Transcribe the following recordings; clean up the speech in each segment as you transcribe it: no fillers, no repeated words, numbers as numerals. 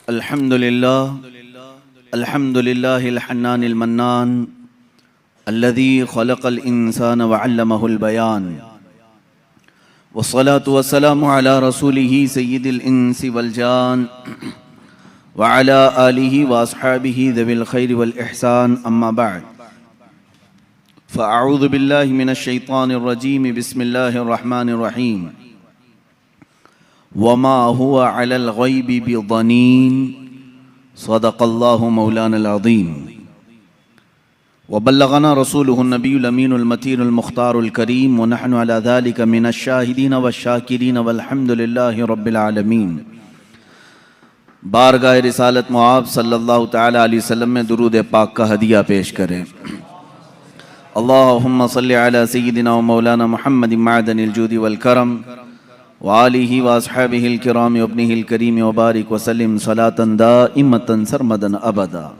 अल्हम्दुलिल्लाहिल हन्नानिल mannan अल्लज़ी खलक़ल इंसान व अल्लमहुल बयान वस्सलातु वस्सलामु अला रसूलिही सय्यिदिल इंसी वल जान व अला आलिही व अस्हाबिही ज़विल खैरि वल इहसान अम्मा बअद फ़अऊज़ु बिल्लाहि मिनश शैतानिर रजीम बिस्मिल्लाहिर रहमानिर रहीम वमा हुवा अलल गैबि बिज़नीन सदक़ल्लाहु मौलानल अज़ीम वबल्लगना रसूलुहुन नबियुल अमीनुल मतीनुल मुख्तारुल करीम व नहनु अला ज़ालिका मिनश शाहिदीन वश्शाकिरीन वल्हम्दुलिल्लाहि रब्बिल आलमीन। बारगाह रिसालत मुआब सल्लल्लाहु तआला अलैहि वसल्लम में दुरूद पाक का हदिया पेश करें। अल्लाहुम्मा सल्लि अला सय्यिदिना व मौलाना मुहम्मदिन मअदनिल जूदि वल करम व आलिहि व अस्हाबिहिल किराम व इब्निहिल करीम व बारिक व सल्लिम सलातन दाइमतन सरमदन अबदा।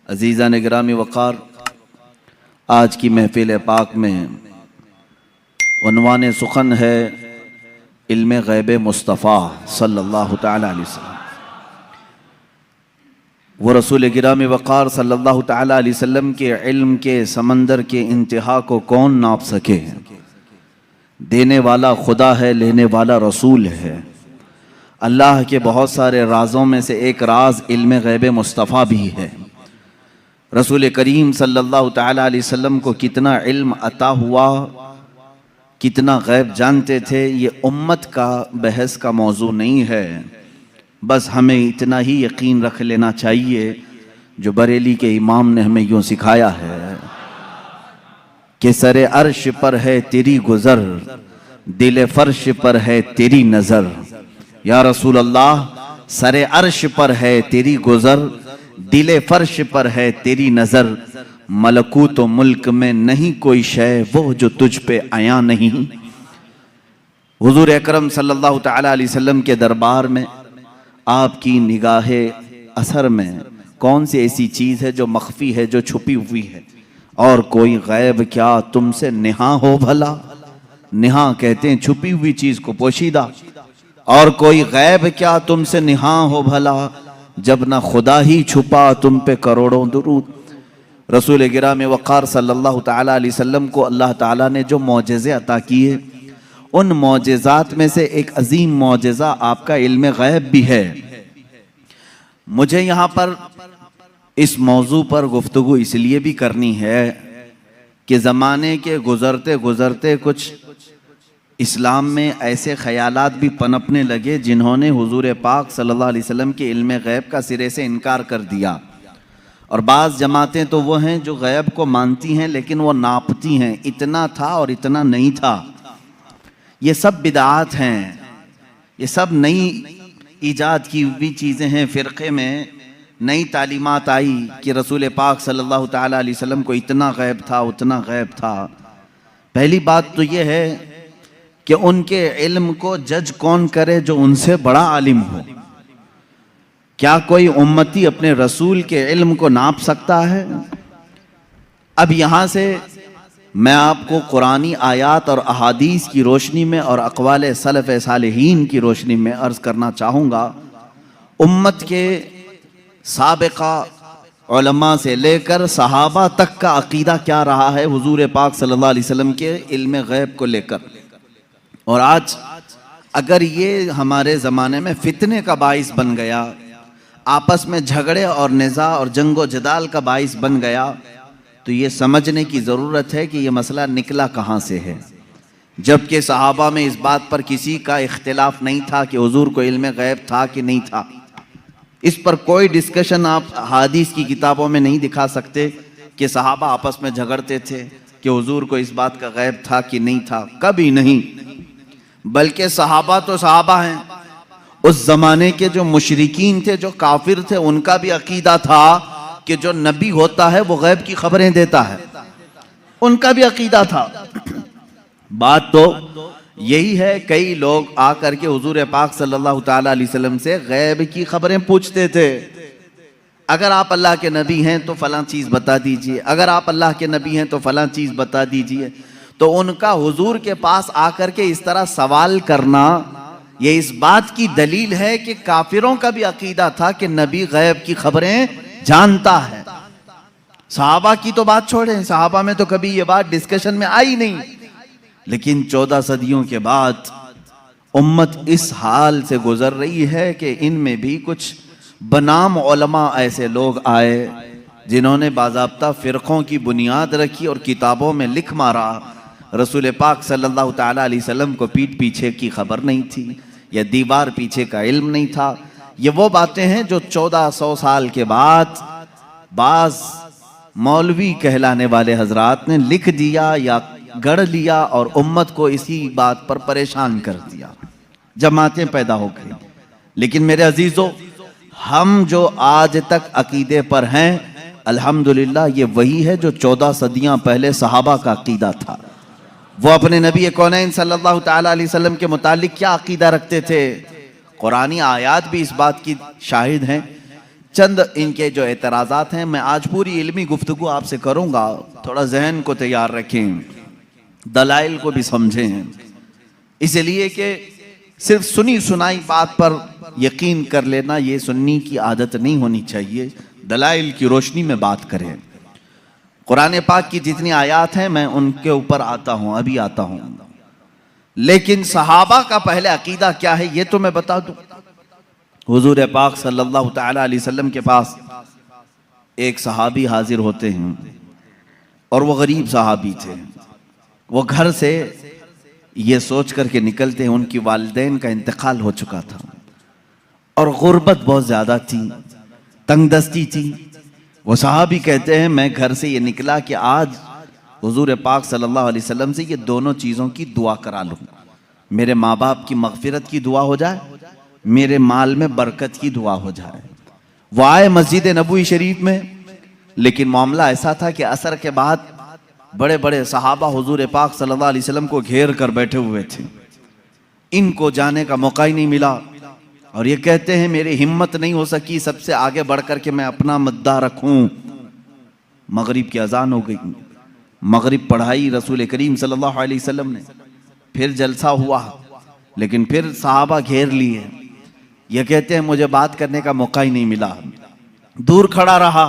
अज़ीज़ान गिरामी वक़ार, आज की महफ़िल पाक में उन्वान सुखन है इल्म ग़ैब मुस्तफ़ा सल्लल्लाहु तआला अलैहि वसल्लम। वो रसूल गिरामी वक़ार सल्लल्लाहु तआला अलैहि वसल्लम के इल्म के समंदर के इंतहा को कौन नाप सके। देने वाला खुदा है, लेने वाला रसूल है। अल्लाह के बहुत सारे राज़ों में से एक राज इल्म ग़ैब मुस्तफ़ा भी है। रसूल करीम सल्लल्लाहु तआला अलैहि वसल्लम को कितना इल्म अता हुआ, कितना ग़ैब जानते थे, ये उम्मत का बहस का मौजू नहीं है। बस हमें इतना ही यकीन रख लेना चाहिए जो बरेली के इमाम ने हमें यूँ सिखाया है कि सरे अर्श पर है तेरी गुज़र, दिल फर्श पर है तेरी नज़र। या रसूल अल्लाह, सरे अर्श पर है तेरी गुज़र, दिल फर्श पर है तेरी नज़र। मलकूत मुल्क में नहीं कोई शय वो जो तुझ पे आया नहीं। हुज़ूर अकरम सल्लल्लाहु तआला अलैहि वसल्लम के दरबार में आपकी निगाहे असर में कौन सी ऐसी चीज़ है जो मख्फी है, जो छुपी हुई है। और कोई गैब क्या तुमसे निहा हो भला। निहा कहते हैं छुपी हुई चीज़ को, पोशीदा। और कोई गैब क्या तुमसे निहा हो भला, जब ना खुदा ही छुपा तुम पे करोड़ों दुरूद। रसूल गिराम वक़ार सल्लल्लाहु तआला अलैहि वसल्लम को अल्लाह ताला ने जो मौजज़े अता किए, उन मौजज़ात में से एक अजीम मौजज़ा आपका इल्म गैब भी है। मुझे यहाँ पर इस मौजू पर गुफ्तगू इसलिए भी करनी है कि ज़माने के गुज़रते गुज़रते कुछ इस्लाम में ऐसे ख़यालात भी पनपने लगे जिन्होंने हुज़ूर पाक सल्लल्लाहु अलैहि वसल्लम के इल्म गैब का सिरे से इनकार कर दिया। और बाज़ जमातें तो वो हैं जो गैब को मानती हैं लेकिन वो नापती हैं, इतना था और इतना नहीं था। ये सब बिदआत हैं, ये सब नई ईजाद की हुई चीज़ें हैं। फ़िरक़े में नई तालीमात आई कि रसूल पाक सल्लल्लाहु तआला अलैहि वसल्लम को इतना गैब था, उतना गैब था। पहली बात तो ये है कि उनके इल्म को जज कौन करे जो उनसे बड़ा आलिम हो। क्या कोई उम्मती अपने रसूल के इल्म को नाप सकता है? अब यहाँ से मैं आपको कुरानी आयात और अहादीस की रोशनी में और अक़वाल सलफ़ सालिहीन की रोशनी में अर्ज़ करना चाहूँगा, उम्मत के साबिक़ा उलमा से लेकर सहाबा तक का अक़ीदा क्या रहा है हुज़ूर पाक सल्लल्लाहु अलैहि वसल्लम के इल्म गैब को लेकर। और आज अगर ये हमारे ज़माने में फितने का बाइस बन गया, आपस में झगड़े और निज़ा और जंगो जदाल का बाइस बन गया, तो ये समझने की ज़रूरत है कि ये मसला निकला कहाँ से है। जबकि सहाबा में इस बात पर किसी का इख्तिलाफ नहीं था कि हुजूर को इल्म गैब था कि नहीं था। इस पर कोई डिस्कशन आप हदीस की किताबों में नहीं दिखा सकते कि सहाबा आपस में झगड़ते थे कि हुजूर को इस बात का गैब था कि नहीं था, कभी नहीं। बल्कि सहाबा तो सहाबा हैं, उस ज़माने के जो मुशरिकीन थे, जो काफिर थे, उनका भी अकीदा था कि जो नबी होता है वो गैब की खबरें देता है। उनका भी अकीदा था। बात तो यही है, कई लोग आकर के हुजूर पाक सल्लल्लाहु तआला अलैहि वसल्लम से गैब की खबरें पूछते थे। अगर आप अल्लाह के नबी हैं तो फलां चीज़ बता दीजिए, अगर आप अल्लाह के नबी हैं तो फलां चीज़ बता दीजिए। तो उनका हुजूर के पास आकर के इस तरह सवाल करना ये इस बात की दलील है कि काफिरों का भी अकीदा था कि नबी गैब की खबरें जानता है। सहाबा की तो बात छोड़ें, सहाबा में तो कभी ये बात डिस्कशन में आई नहीं, लेकिन 14 सदियों के बाद उम्मत इस हाल से गुजर रही है कि इनमें भी कुछ बनाम उलमा ऐसे लोग आए जिन्होंने बाज़ाब्ता फ़िरक़ों की बुनियाद रखी और किताबों में लिख मारा रसूल पाक सल्लल्लाहु ताला अलैहि वसल्लम को पीठ पीछे की खबर नहीं थी या दीवार पीछे का इल्म नहीं था। ये वो बातें हैं जो 1400 साल के बाद बाज़ मौलवी कहलाने वाले हजरात ने लिख दिया या गढ़ लिया और उम्मत को इसी बात पर परेशान कर दिया, जमातें पैदा हो गई। लेकिन मेरे अजीजों, हम जो आज तक अकीदे पर हैं, अल्हम्दुलिल्लाह ये वही है जो 14 सदियां पहले सहाबा का अकीदा था। वो अपने नबी कौनैन सल्लल्लाहु ताला अलैहि वसल्लम के मुतालिक क्या अकीदा रखते थे, कुरानी आयात भी इस बात की शाहिद हैं। चंद इनके जो एतराज़ात हैं, मैं आज पूरी इल्मी गुफ्तगू आपसे करूँगा, थोड़ा जहन को तैयार रखें, दलाइल को भी समझें, इसलिए कि सिर्फ सुनी सुनाई बात पर यकीन कर लेना ये सुन्नी की आदत नहीं होनी चाहिए। दलाइल की रोशनी में बात करें। कुरान पाक की जितनी आयात हैं मैं उनके ऊपर आता हूँ, अभी आता हूँ, लेकिन सहाबा का पहले अकीदा क्या है ये तो मैं बता दूँ। हुजूर पाक सल्लल्लाहु ताला अलैहि वसल्लम के पास एक सहाबी हाजिर होते हैं और वो गरीब सहाबी थे। वो घर से ये सोच करके निकलते हैं उनकी वालिदैन का इंतकाल हो चुका था और गुर्बत बहुत ज़्यादा थी, तंगदस्ती थी। वो सहाबी कहते हैं मैं घर से ये निकला कि आज हुजूर पाक सल्लल्लाहु अलैहि वसल्लम से ये दोनों चीज़ों की दुआ करा लूँ, मेरे माँ बाप की मगफिरत की दुआ हो जाए, मेरे माल में बरकत की दुआ हो जाए। वो आए मस्जिद नबवी शरीफ में, लेकिन मामला ऐसा था कि असर के बाद बड़े बड़े सहाबा हुजूर पाक सल्लल्लाहु अलैहि वसल्लम को घेर कर बैठे हुए थे, इनको जाने का मौका ही नहीं मिला और ये कहते हैं मेरी हिम्मत नहीं हो सकी सबसे आगे बढ़ कर के मैं अपना मुद्दा रखूं। मगरिब की अजान हो गई, मगरिब पढ़ाई रसूल करीम सल्लल्लाहु अलैहि वसल्लम ने, फिर जलसा हुआ, लेकिन फिर सहाबा घेर लिए। ये कहते हैं मुझे बात करने का मौका ही नहीं मिला, दूर खड़ा रहा।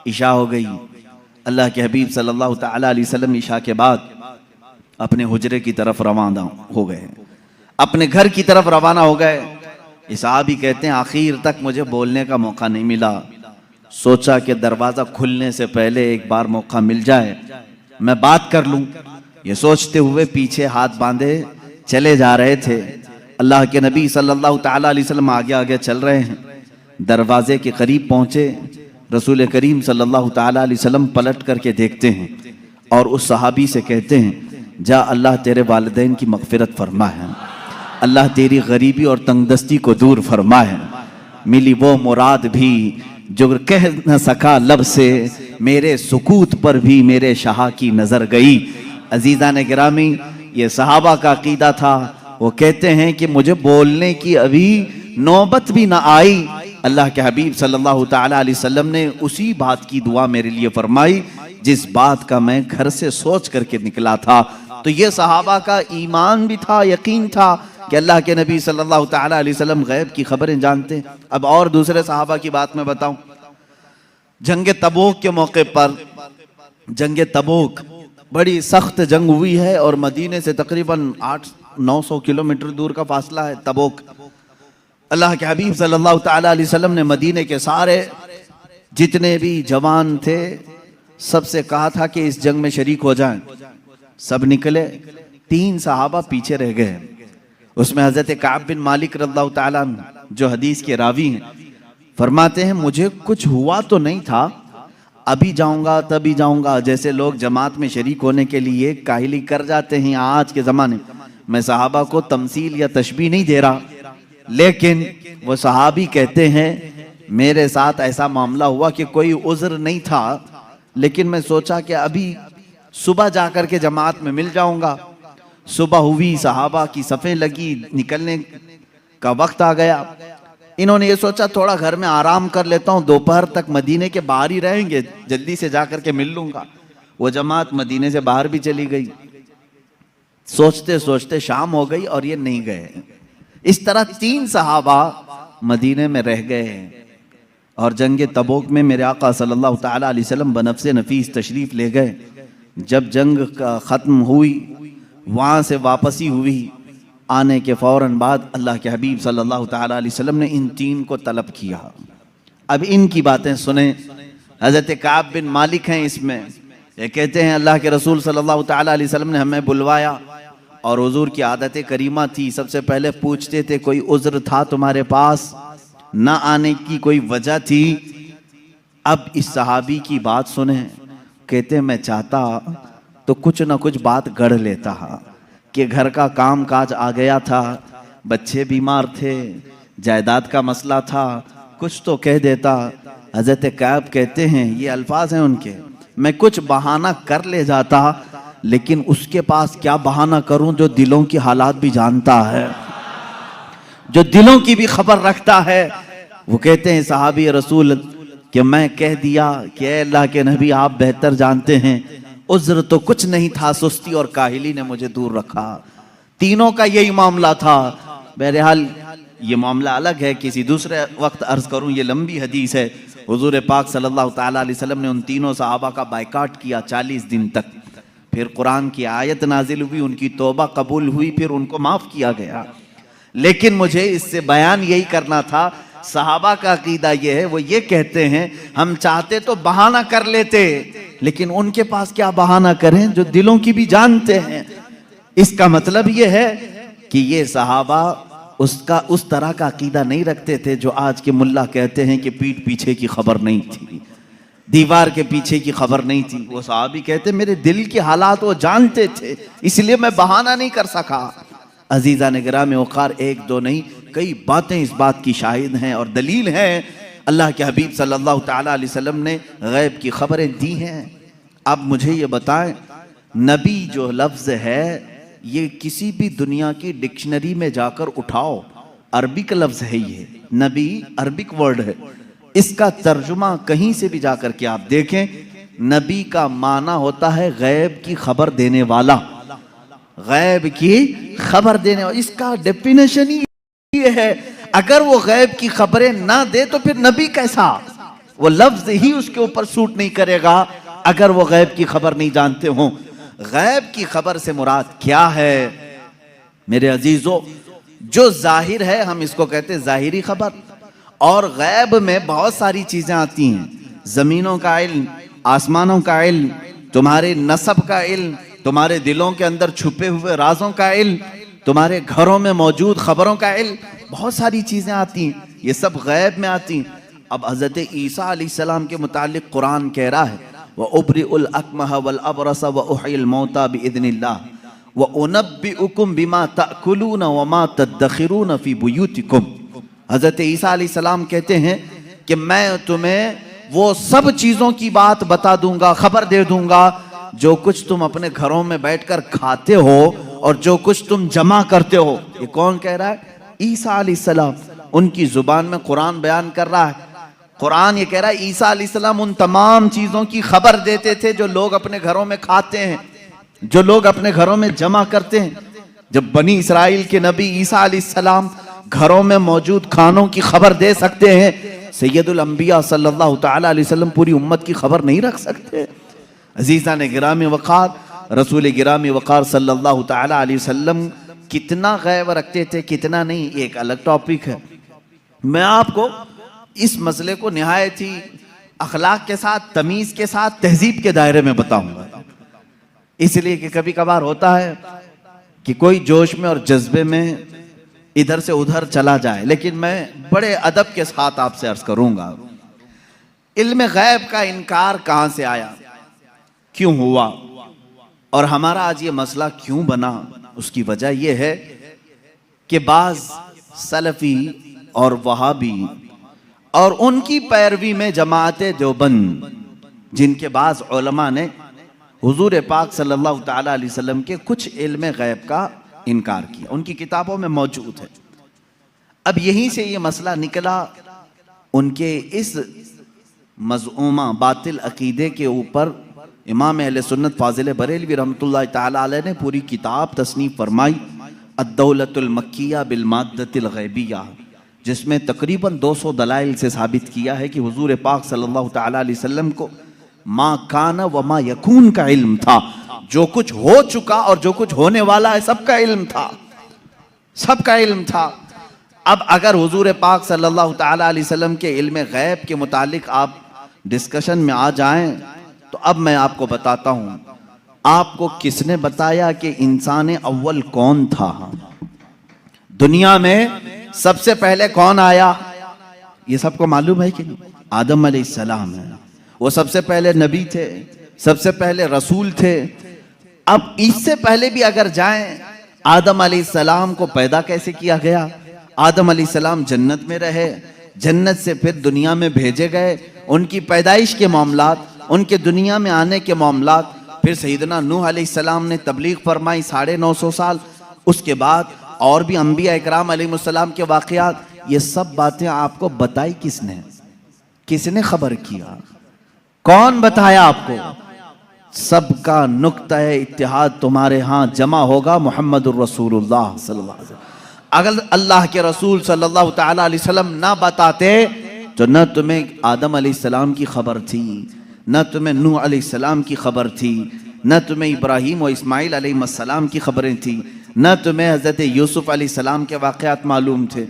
इशा हो गई, अल्लाह के हबीब सल्लल्लाहु ताला अलैहि वसल्लम इशा के बाद अपने हुजरे की तरफ रवाना हो गए, अपने घर की तरफ रवाना हो गए। ये सहाबी कहते हैं आखिर तक मुझे बोलने का मौका नहीं मिला, सोचा कि दरवाज़ा खुलने से पहले एक बार मौका मिल जाए मैं बात कर लूं। ये सोचते हुए पीछे हाथ बांधे चले जा रहे थे। अल्लाह के नबी सल्लल्लाहु ताला अलैहि वसल्लम आगे आगे चल रहे हैं। दरवाजे के करीब पहुंचे, रसूल करीम सल्लल्लाहु ताला अलैहि वसल्लम पलट करके देखते हैं और उस सहाबी से कहते हैं जा अल्लाह तेरे वालिदैन की मगफिरत फरमा है, अल्लाह तेरी गरीबी और तंगदस्ती को दूर फरमा है। मिली वो मुराद भी जो कह न सका लब से, मेरे सुकूत पर भी मेरे शाह की नजर गई। अजीज़ा ने गिरामी, ये सहाबा का अकीदा था। वो कहते हैं कि मुझे बोलने की अभी नौबत भी ना आई, अल्लाह के हबीब सल्लल्लाहु ताला अलैहि वसल्लम ने उसी बात की दुआ मेरे लिए फरमाई जिस बात का मैं घर से सोच करके निकला था। तो ये सहाबा का ईमान भी था, यकीन था कि अल्लाह के नबी सल्लल्लाहु ताला अलैहि वसल्लम गैब की खबरें जानते हैं। अब और दूसरे सहाबा की बात मैं बताऊं, जंग तबूक के मौके पर, जंग तबूक बड़ी सख्त जंग हुई है और मदीने से तकरीबन 800-900 किलोमीटर दूर का फासला है तबूक। अल्लाह के हबीब सल्लल्लाहु ताला अलैहि वसल्लम ने मदीने के सारे जितने भी जवान थे सबसे कहा था कि इस जंग में शरीक हो जाएं। सब निकले, 3 सहाबा पीछे रह गए। उसमें हजरत काब बिन मालिक रज़ियल्लाहु ताला अन्हु जो हदीस के रावी हैं, फरमाते हैं मुझे कुछ हुआ तो नहीं था, अभी जाऊंगा तभी जाऊंगा, जैसे लोग जमात में शरीक होने के लिए काहिली कर जाते हैं आज के ज़माने में। मैं सहाबा को तमसील या तशबीह नहीं दे रहा, लेकिन वो सहाबी कहते हैं मेरे साथ ऐसा मामला हुआ कि कोई उज़्र नहीं था, लेकिन मैं सोचा कि अभी सुबह जाकर के जमात में मिल जाऊंगा। सुबह हुई, सहाबा की सफ़ें लगी, निकलने का वक्त आ गया। इन्होंने ये सोचा थोड़ा घर में आराम कर लेता हूँ, दोपहर तक मदीने के बाहर ही रहेंगे, जल्दी से जा करके मिल लूंगा। वो जमात मदीने से बाहर भी चली गई। सोचते सोचते शाम हो गई और ये नहीं गए। इस तरह 3 सहाबा मदीने में रह गए और जंग तबूक में मेरे आका सल्लल्लाहु ताला अलैहि वसल्लम बनफ्से नफीस तशरीफ़ ले गए। जब जंग का ख़त्म हुई, वहाँ से वापसी हुई, आने के फ़ौरन बाद अल्लाह के हबीब सल्लल्लाहु ताला अलैहि वसल्लम ने इन 3 को तलब किया। अब इनकी बातें सुने। हज़रत काब बिन मालिक हैं इसमें। ये कहते हैं अल्लाह के रसूल सल्लल्लाहु ताला अलैहि वसल्लम ने हमें बुलवाया और हुजूर की आदत करीमा थी, सबसे पहले पूछते थे कोई उज़्र था तुम्हारे पास, ना आने की कोई वजह थी। अब इस सहाबी की बात सुने। कहते मैं चाहता तो कुछ ना कुछ बात गढ़ लेता कि घर का काम काज आ गया था, बच्चे बीमार थे, जायदाद का मसला था, कुछ तो कह देता। हज़रत कैब कहते हैं, ये अल्फाज हैं उनके, मैं कुछ बहाना कर ले जाता, लेकिन उसके पास क्या बहाना करूं जो दिलों की हालात भी जानता है, जो दिलों की भी खबर रखता है। वो कहते हैं सहाबी रसूल कि मैं कह दिया कि अल्लाह के नबी आप बेहतर जानते हैं, उज़्र तो कुछ नहीं था, सुस्ती और काहिली ने मुझे दूर रखा। तीनों का यही मामला था। बहरहाल ये मामला अलग है, किसी दूसरे वक्त अर्ज करूं, ये लंबी हदीस है। हुजूर पाक सल्लल्लाहु ताला अलैहि वसल्लम ने उन तीनों सहाबा का बायकाट किया 40 दिन तक। फिर कुरान की आयत नाजिल हुई, उनकी तौबा कबूल हुई, फिर उनको माफ किया गया। लेकिन मुझे इससे बयान यही करना था, सहाबा का अकीदा ये है, वो ये कहते हैं हम चाहते तो बहाना कर लेते, लेकिन उनके पास क्या बहाना करें जो दिलों की भी जानते हैं। इसका मतलब ये है कि ये सहाबा उसका उस तरह का अकीदा नहीं रखते थे जो आज के मुल्ला कहते हैं कि पीठ पीछे की खबर नहीं थी, दीवार के पीछे की खबर नहीं थी। वो सहाबी कहते मेरे दिल के हालात वो जानते थे, इसलिए मैं बहाना नहीं कर सका। अजीज़ा ने गिरामी वक़ार, एक दो नहीं कई बातें इस बात की शाहिद हैं और दलील हैं। अल्लाह के हबीब सल्लल्लाहु ताला अलैहि वसल्लम ने गैब की खबरें दी हैं। अब मुझे ये बताएं, नबी जो लफ्ज़ है ये किसी भी दुनिया की डिक्शनरी में जाकर उठाओ, अरबिक लफ्ज़ है ये, नबी अरबिक वर्ड है। इसका तर्जुमा कहीं से भी जाकर के आप देखें, नबी का माना होता है गैब की खबर देने वाला, गैब की खबर देने वाला। इसका डेफिनेशन ही ये है, अगर वो गैब की खबरें ना दे तो फिर नबी कैसा? वो लफ्ज ही उसके ऊपर सूट नहीं करेगा अगर वो गैब की खबर नहीं जानते हों। गैब की खबर से मुराद क्या है मेरे अजीजों? जो जाहिर है हम इसको कहते हैं जाहिरी खबर, और गैब में बहुत सारी चीजें आती हैं। जमीनों का इल्म, आसमानों का इल्म, तुम्हारे नसब का इल्म, तुम्हारे दिलों के अंदर छुपे हुए राजों का इल्म, तुम्हारे घरों में मौजूद खबरों का इल्म, बहुत सारी चीजें आती हैं, ये सब गैब में आती हैं। अब हजरत ईसा अलैहिस्सलाम के मुतालिक कुरान कह रहा है, व उब्रिउल अकमह वल अबरस व उहिल मौता बिइज़्निल्लाह व उनब्बिउकुम बिमा ताकुलून व मा तदखिरून फी बुयूतिकुम। हजरत ईसा अलैहिस्सलाम कहते हैं कि मैं तुम्हें वो सब चीजों की बात बता दूंगा, खबर दे दूंगा जो कुछ तुम अपने घरों में बैठकर खाते हो और जो कुछ तुम जमा करते हो। ये कौन कह रहा है? ईसा अलैहिस्सलाम। उनकी जुबान में कुरान बयान कर रहा है। कुरान ये कह रहा है ईसा अलैहिस्सलाम उन तमाम चीजों की खबर देते थे जो लोग अपने घरों में खाते हैं, जो लोग अपने घरों में जमा करते हैं। जब बनी इस्राइल के नबी ईसा अलैहिस्सलाम घरों में मौजूद खानों की खबर दे सकते हैं, सैयदुल अंबिया सल्लल्लाहु ताला अलैहि वसल्लम पूरी उम्मत की खबर नहीं रख सकते? अजीज़ा ने गिरामी वक़ार, रसूल गिरामी वक़ार सल्लल्लाहु ताला अलैहि वसल्लम कितना गैब रखते थे, कितना नहीं, एक अलग टॉपिक है। मैं आपको इस मसले को निहायत ही अखलाक के साथ, तमीज के साथ, तहजीब के दायरे में बताऊंगा, इसलिए कि कभी कभार होता है कि कोई जोश में और जज्बे में इधर से उधर चला जाए, लेकिन मैं बड़े अदब के साथ आपसे अर्ज करूंगा। इल्म गैब का इनकार कहां से आया, क्यों हुआ, और हमारा आज ये मसला क्यों बना? उसकी वजह यह है कि बाज सलफी और वहाबी और उनकी पैरवी में जमाअते देवबंद, जिनके बाज उलमा ने हुजूर पाक सल्लल्लाहु ताला अलैहि वसल्लम के कुछ इल्म गैब का इनकार किया, उनकी किताबों में मौजूद है। अब यहीं से ये मसला निकला, उनके इस मज़ऊमा बातिल अकीदे के ऊपर इमाम अहले सुन्नत फाजिल बरेलवी रहमतुल्लाह ताला अलैह ने पूरी किताब तसनीफ फरमाई, अद्दौलतुल मक्किया बिल माद्दतिल गैबिया, जिसमें तकरीबन 200 दलाइल से साबित किया है कि हुजूर पाक सल्लल्लाहु तआला अलैहि वसल्लम को मा काना व मा यकून का इल्म था। जो कुछ हो चुका और जो कुछ होने वाला है सबका इल्म था, सबका इल्म था। अब अगर हुजूर पाक सल्लल्लाहु तआला अलैहि वसल्लम के इल्म गैब के मुतालिक आप डिस्कशन में आ जाएं तो अब मैं आपको बताता हूं, आपको किसने बताया कि इंसान अव्वल कौन था? दुनिया में सबसे पहले कौन आया? ये सबको मालूम है कि नहीं? आदम अलैहिस्सलाम है। वो सबसे पहले नबी थे, सबसे पहले रसूल थे। अब इससे पहले भी अगर जाएं, आदम अलैहिस्सलाम को पैदा कैसे किया गया? आदम अलैहिस्सलाम जन्नत में रहे, जन्नत से फिर दुनिया में भेजे गए। उनकी पैदाइश के मामलात, उनके दुनिया में आने के मामलात, फिर सैयदना नूह अलैहिस्सलाम ने तबलीग फरमाई 950 साल। उसके बाद और भी अंबिया इकराम अलैहिमुस्सलाम के वाक़यात, ये सब बातें आपको बताई किसने? किसने खबर किया? कौन बताया आपको? सबका नुक्ता इत्तिहाद तुम्हारे यहाँ जमा होगा मोहम्मदुर रसूलुल्लाह सल्लल्लाहु अलैहि वसल्लम। अगर अल्लाह के रसूल सल्लल्लाहु तआला अलैहि वसल्लम ना बताते तो न तुम्हें आदम अलैहिस्सलाम की खबर थी, न तुम्हें नूह अलैहिस्सलाम की खबर थी, न तुम्हें इब्राहीम और इस्माइल अलैहिस्सलाम की खबरें थी, न तुम्हें हज़रत यूसुफ अलैहिस्सलाम के वाक़यात मालूम थे।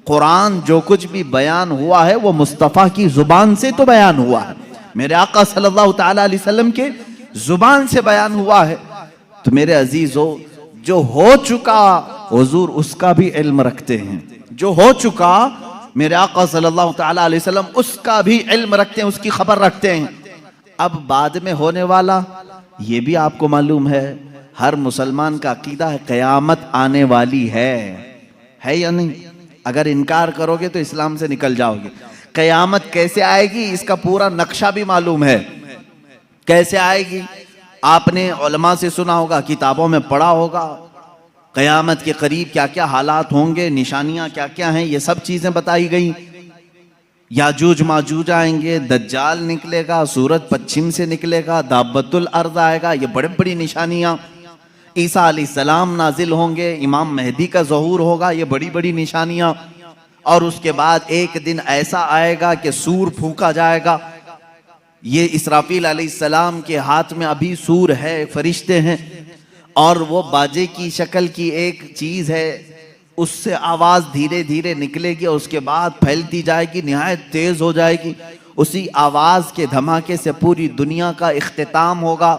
कुरान जो कुछ भी बयान हुआ है वो मुस्तफ़ा की ज़ुबान से तो बयान हुआ है, मेरे आका सल्लल्लाहु तआला अलैहि वसल्लम के ज़ुबान से बयान हुआ है। तो मेरे अजीज़ों, जो हो चुका हुजूर उसका भी इल्म रखते हैं, जो हो चुका मेरे आका सल्लल्लाहु तआला अलैहि वसल्लम उसका भी इल्म रखते हैं, उसकी खबर रखते हैं। अब बाद में होने वाला ये भी आपको मालूम है, हर मुसलमान का अकीदा है क़यामत आने वाली है या नहीं? अगर इनकार करोगे तो इस्लाम से निकल जाओगे। क़यामत कैसे आएगी इसका पूरा नक्शा भी मालूम है, कैसे आएगी आपने उलमा से सुना होगा, किताबों में पढ़ा होगा। क़यामत के करीब क्या क्या हालात होंगे, निशानियां क्या क्या हैं, ये सब चीज़ें बताई गई। याजूज माजूज आएंगे, दज्जाल निकलेगा, सूरज पश्चिम से निकलेगा, दाबतुल अर्द आएगा, ये बड़ी बड़ी निशानियां। ईसा अलैहिस्सलाम नाजिल होंगे, इमाम मेहदी का ज़हूर होगा, ये बड़ी बड़ी निशानियां। और उसके बाद एक दिन ऐसा आएगा कि सूर फूंका जाएगा। ये इसराफील अलैहिस्सलाम के हाथ में अभी सूर है, फरिश्ते हैं, और वो बाजे की शक्ल की एक चीज़ है, उससे आवाज़ धीरे धीरे निकलेगी और उसके बाद फैलती जाएगी, निहायत तेज़ हो जाएगी। उसी आवाज़ के धमाके से पूरी दुनिया का इख्तिताम होगा।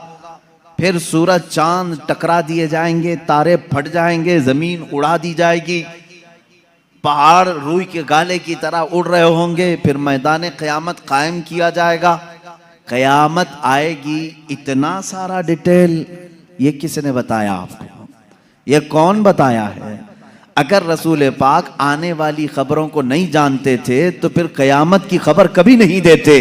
फिर सूरज चांद टकरा दिए जाएंगे, तारे फट जाएंगे, ज़मीन उड़ा दी जाएगी, पहाड़ रूई के गाले की तरह उड़ रहे होंगे। फिर मैदान क़यामत कायम किया जाएगा, क़यामत आएगी। इतना सारा डिटेल ये किसने बताया आपको? ये कौन बताया है? अगर रसूल पाक आने वाली खबरों को नहीं जानते थे तो फिर क़यामत की खबर कभी नहीं देते।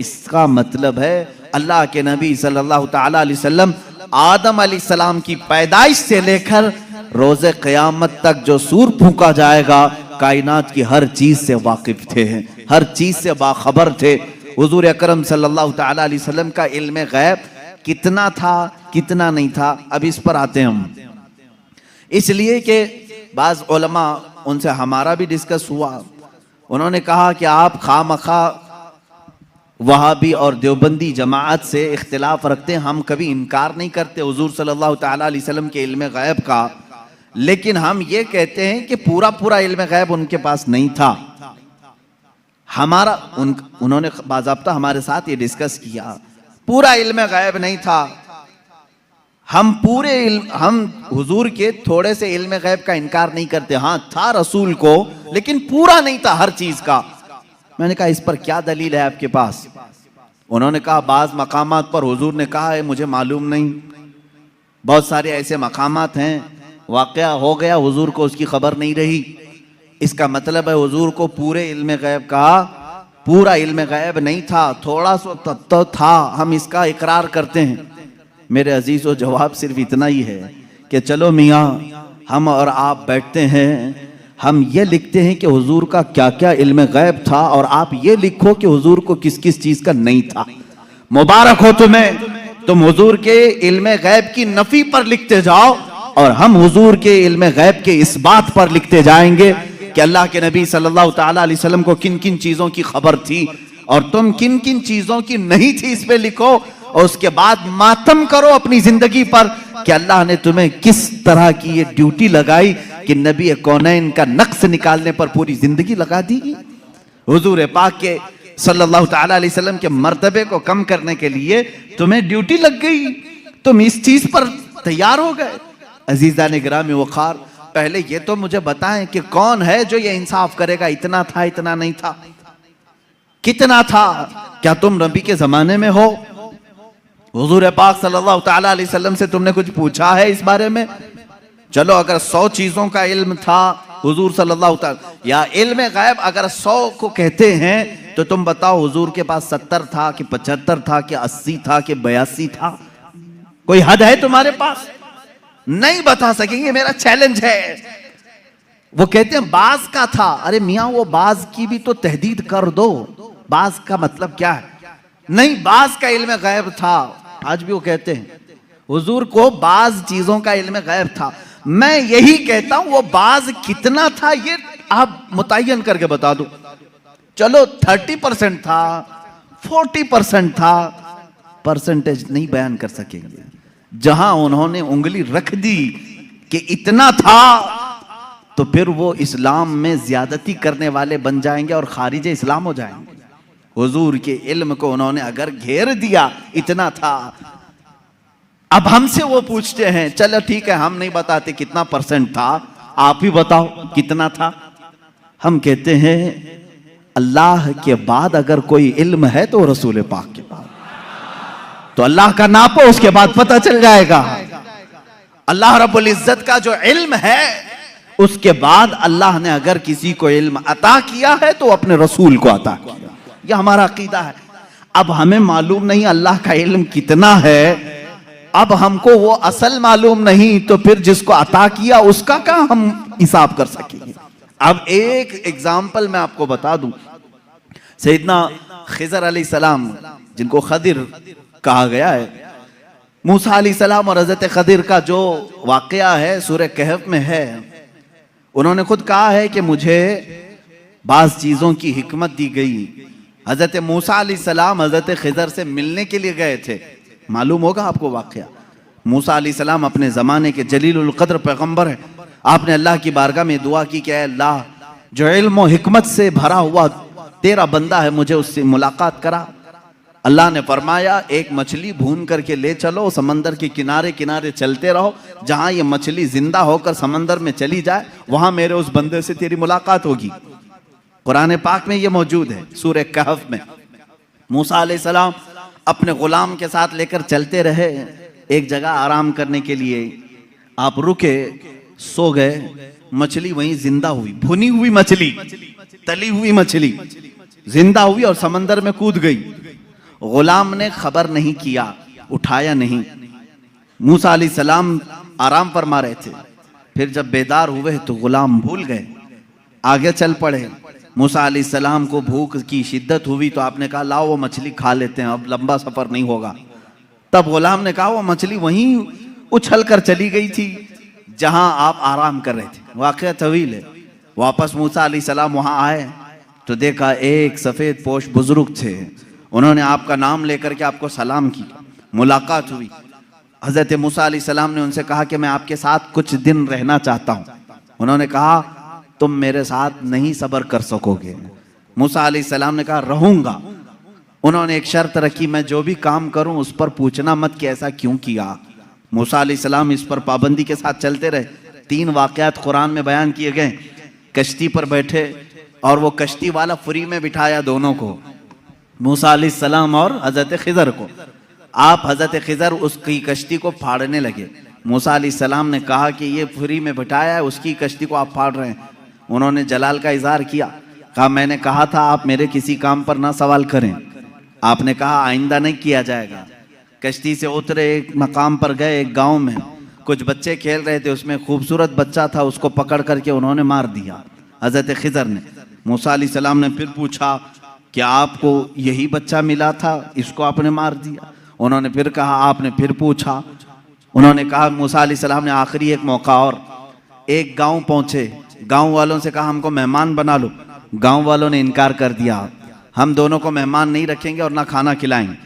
इसका मतलब है अल्लाह के नबी सल्लल्लाहु तआला अलैहि वसल्लम आदम अलैहिस्सलाम की पैदाइश से लेकर रोज़े क़यामत तक जो सूर फूंका जाएगा, कायनात की हर चीज़ से वाकिफ़ थे, हर चीज़ से बाखबर थे। हुज़ूर अकरम सल्लल्लाहु तआला अलैहि वसल्लम का इल्म गैब कितना था, कितना नहीं था, अब इस पर आते हैं हम। इसलिए कि बाज़ उलमा, उनसे हमारा भी डिस्कस हुआ, उन्होंने कहा कि आप खामखा वहाबी और देवबंदी जमात से इख्तिलाफ रखते हैं। हम कभी इनकार नहीं करते हुजूर सल्लल्लाहु तआला अलैहि वसल्लम के इल्म गैब का, लेकिन हम ये कहते हैं कि पूरा पूरा इल्म गैब उनके पास नहीं था। हमारा उन्होंने बाज़ाब्ता हमारे साथ ये डिस्कस किया, पूरा इल्म गैब नहीं था। हम हुजूर के थोड़े से इल्म गैब का इनकार नहीं करते, हाँ था रसूल को, लेकिन पूरा नहीं था हर चीज का। मैंने कहा इस पर क्या दलील है आपके पास? उन्होंने कहा बाज़ मकामात पर हुजूर ने कहा है मुझे मालूम नहीं। बहुत सारे ऐसे मकामात हैं वाक़या हो गया, हुजूर को उसकी खबर नहीं रही। इसका मतलब है हुजूर को पूरे इल्म गैब का पूरा इल्म गैब नहीं था, थोड़ा सा तो था, हम इसका इकरार करते हैं। मेरे अजीज़ों, जवाब सिर्फ इतना ही है कि चलो मियाँ, हम और आप बैठते हैं, हम ये लिखते हैं कि हुजूर का क्या क्या इल्म गैब था, और आप ये लिखो कि हुजूर को किस किस चीज़ का नहीं था। मुबारक हो तुम्हें, तुम हुजूर के इल्म गैब की नफ़ी पर लिखते जाओ और हम हुजूर के इल्म गैब के इस बात पर लिखते जाएंगे कि अल्लाह के नबी सल्लल्लाहु ताला अलैहि वसल्लम को किन किन चीजों की खबर थी और तुम किन किन चीजों की नहीं थी, इस पे लिखो। और उसके बाद मातम करो अपनी जिंदगी पर कि अल्लाह ने तुम्हें किस तरह की ये ड्यूटी लगाई कि नबी कौनैन का नक्श निकालने पर पूरी जिंदगी लगा दी। हुजूर पाक के सल्लल्लाहु ताला अलैहि वसल्लम के मर्तबे को कम करने के लिए तुम्हें ड्यूटी लग गई, तुम इस चीज पर तैयार हो गए। अजीज़ान गिरामी वक़ार, पहले ये तो मुझे बताएं कि कौन है जो ये इंसाफ करेगा, इतना था इतना नहीं था, कितना था? क्या तुम नबी के जमाने में हो? हुजूर पाक सल्लल्लाहु ताला अलैहि वसल्लम से तुमने कुछ पूछा है इस बारे में? चलो अगर 100 चीजों का इल्म था हुजूर सल्लल्लाहु ताला, या इल्म गैब अगर 100 को कहते हैं तो तुम बताओ हुजूर के पास 70 था कि 75 था कि 80 था कि 82 था? कोई हद है तुम्हारे पास? नहीं बता सकेंगे, मेरा चैलेंज है। वो कहते हैं बाज का था। अरे मियां, वो बाज की भी तो तहदीद कर दो, बाज का मतलब क्या है? नहीं, बाज का इल्म गैब था। आज भी वो कहते हैं हुजूर को बाज चीजों का इल्म गैब था। मैं यही कहता हूं वो बाज कितना था ये आप मुतय्यन करके बता दो। चलो 30% था, 40% था, परसेंटेज नहीं बयान कर सकेंगे। जहां उन्होंने उंगली रख दी कि इतना था, तो फिर वो इस्लाम में ज्यादती करने वाले बन जाएंगे और खारिज इस्लाम हो जाएंगे। हुजूर के इल्म को उन्होंने अगर घेर दिया इतना था। अब हमसे वो पूछते हैं चलो ठीक है, हम नहीं बताते कितना परसेंट था, आप ही बताओ कितना था। हम कहते हैं अल्लाह के बाद अगर कोई इल्म है तो रसूल पाक के बाद, तो अल्लाह का नापो, उसके बाद पता चल जाएगा। अल्लाह रब्बुल इज्जत का जो इल्म है उसके बाद अल्लाह ने अगर किसी को इल्म अता किया है तो अपने रसूल को अता किया। यह हमारा अकीदा है। अब हमें मालूम नहीं अल्लाह का इल्म कितना है, अब हमको वो असल मालूम नहीं, तो फिर जिसको अता किया उसका क्या हम हिसाब कर सकेंगे? अब एक एग्जाम्पल मैं आपको बता दूं। सैयदना खिजर अलैहिस्सलाम, जिनको खदिर कहा गया है, मूसा अलैहिस्सलाम और हजरत खदिर का जो वाकया है सूरह कहफ में है, उन्होंने खुद कहा है कि मुझे बाज चीजों की हिकमत दी गई। हजरत मूसा अलैहिस्सलाम हजरत खिजर से मिलने के लिए गए थे, मालूम होगा आपको वाकया। मूसा अलैहिस्सलाम अपने जमाने के जलीलुल कद्र पैगंबर है। आपने अल्लाह की बारगाह में दुआ की कि अल्लाह, जो इल्म और हिकमत से भरा हुआ तेरा बंदा है, मुझे उससे मुलाकात करा। अल्लाह ने फरमाया एक मछली भून करके ले चलो, समंदर के किनारे किनारे चलते रहो, जहां ये मछली जिंदा होकर समंदर में चली जाए वहां मेरे उस बंदे से तेरी मुलाकात होगी। कुरान पाक में ये मौजूद है सूरह कहफ में। मूसा अलैहिस्सलाम अपने गुलाम के साथ लेकर चलते रहे, एक जगह आराम करने के लिए आप रुके, सो गए, मछली वहीं जिंदा हुई, भुनी हुई मछली, तली हुई मछली जिंदा हुई और समंदर में कूद गई। गुलाम ने खबर नहीं किया, उठाया नहीं। मूसा अलैहिस्सलाम आराम फरमा रहे थे, फिर जब बेदार हुए तो गुलाम भूल गए, आगे चल पड़े। मूसा अलैहिस्सलाम को भूख की शिद्दत हुई तो आपने कहा लाओ वो मछली खा लेते हैं, अब लंबा सफर नहीं होगा। तब गुलाम ने कहा वो मछली वहीं उछल कर चली गई थी जहां आप आराम कर रहे थे। वाकया तवील है। वापस मूसा अलैहिस्सलाम वहां आए तो देखा एक सफेद पोश बुजुर्ग थे, उन्होंने आपका नाम लेकर के आपको सलाम किया, मुलाकात हुई। हजरत मूसा अलैहिस्सलाम ने उनसे कहा कि मैं आपके साथ कुछ दिन रहना चाहता हूं। उन्होंने कहा तुम मेरे साथ नहीं सब्र कर सकोगे। मूसा अलैहिस्सलाम ने कहा रहूंगा। उन्होंने एक शर्त रखी, मैं जो भी काम करूं उस पर पूछना मत कि ऐसा क्यों किया। मूसा अलैहिस्सलाम इस पर पाबंदी के साथ चलते रहे। 3 वाकयात कुरान में बयान किए गए। कश्ती पर बैठे और वो कश्ती वाला फ्री में बिठाया दोनों को, मूसा अलैहिस्सलाम और हजरत खिजर को। आप हजरत खिजर उसकी कश्ती को फाड़ने लगे। मूसा अलैहिस्सलाम ने कहा कि ये फ्री में बिठाया है, उसकी कश्ती को आप फाड़ रहे हैं। उन्होंने जलाल का इजहार किया, कहा मैंने कहा था आप मेरे किसी काम पर ना सवाल करें, आपने कहा आइंदा नहीं किया जाएगा। कश्ती से उतरे, एक मकाम पर गए, एक गांव में कुछ बच्चे खेल रहे थे, उसमें खूबसूरत बच्चा था, उसको पकड़ करके उन्होंने मार दिया हजरत खिजर ने। मूसा अलैहिस्सलाम ने फिर पूछा क्या आपको यही बच्चा मिला था, इसको आपने मार दिया? उन्होंने फिर कहा। आपने फिर पूछा उन्होंने कहा, मूसा अलैहिस्सलाम ने आखिरी एक मौका और, एक गांव पहुंचे, गांव वालों से कहा हमको मेहमान बना लो। गांव वालों ने इनकार कर दिया, हम दोनों को मेहमान नहीं रखेंगे और ना खाना खिलाएंगे।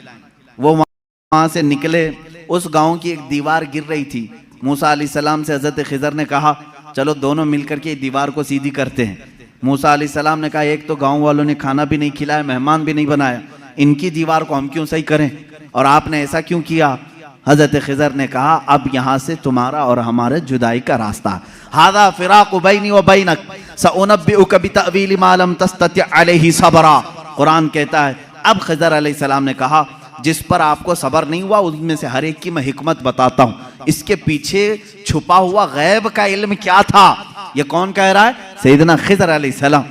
वो वहां से निकले, उस गांव की एक दीवार गिर रही थी। मूसा अलैहिस्सलाम से हजरत खिज़र ने कहा चलो दोनों मिलकर के दीवार को सीधी करते हैं। मूसा अलैहिस्सलाम ने कहा एक तो गांव वालों ने खाना भी नहीं खिलाया, मेहमान भी नहीं बनाया, इनकी दीवार को हम क्यों सही करें, और आपने ऐसा क्यों किया। हजरत खिज़र ने कहा अब यहाँ से तुम्हारा और हमारे जुदाई का रास्ता, हादा फिराक़ु बैनी व बैनक सउनब्बिउका बितअवील मा लम तस्तति अलैहि सबरा। कुरान कहता है अब खिज़र अलैहिस्सलाम ने कहा जिस पर आपको सबर नहीं हुआ उनमें से हर एक की मैं हिकमत बताता हूँ, इसके पीछे छुपा हुआ गैब का इल्म क्या था। ये कौन कह रहा है? सैयदना खिज़र अलैहिस्सलाम।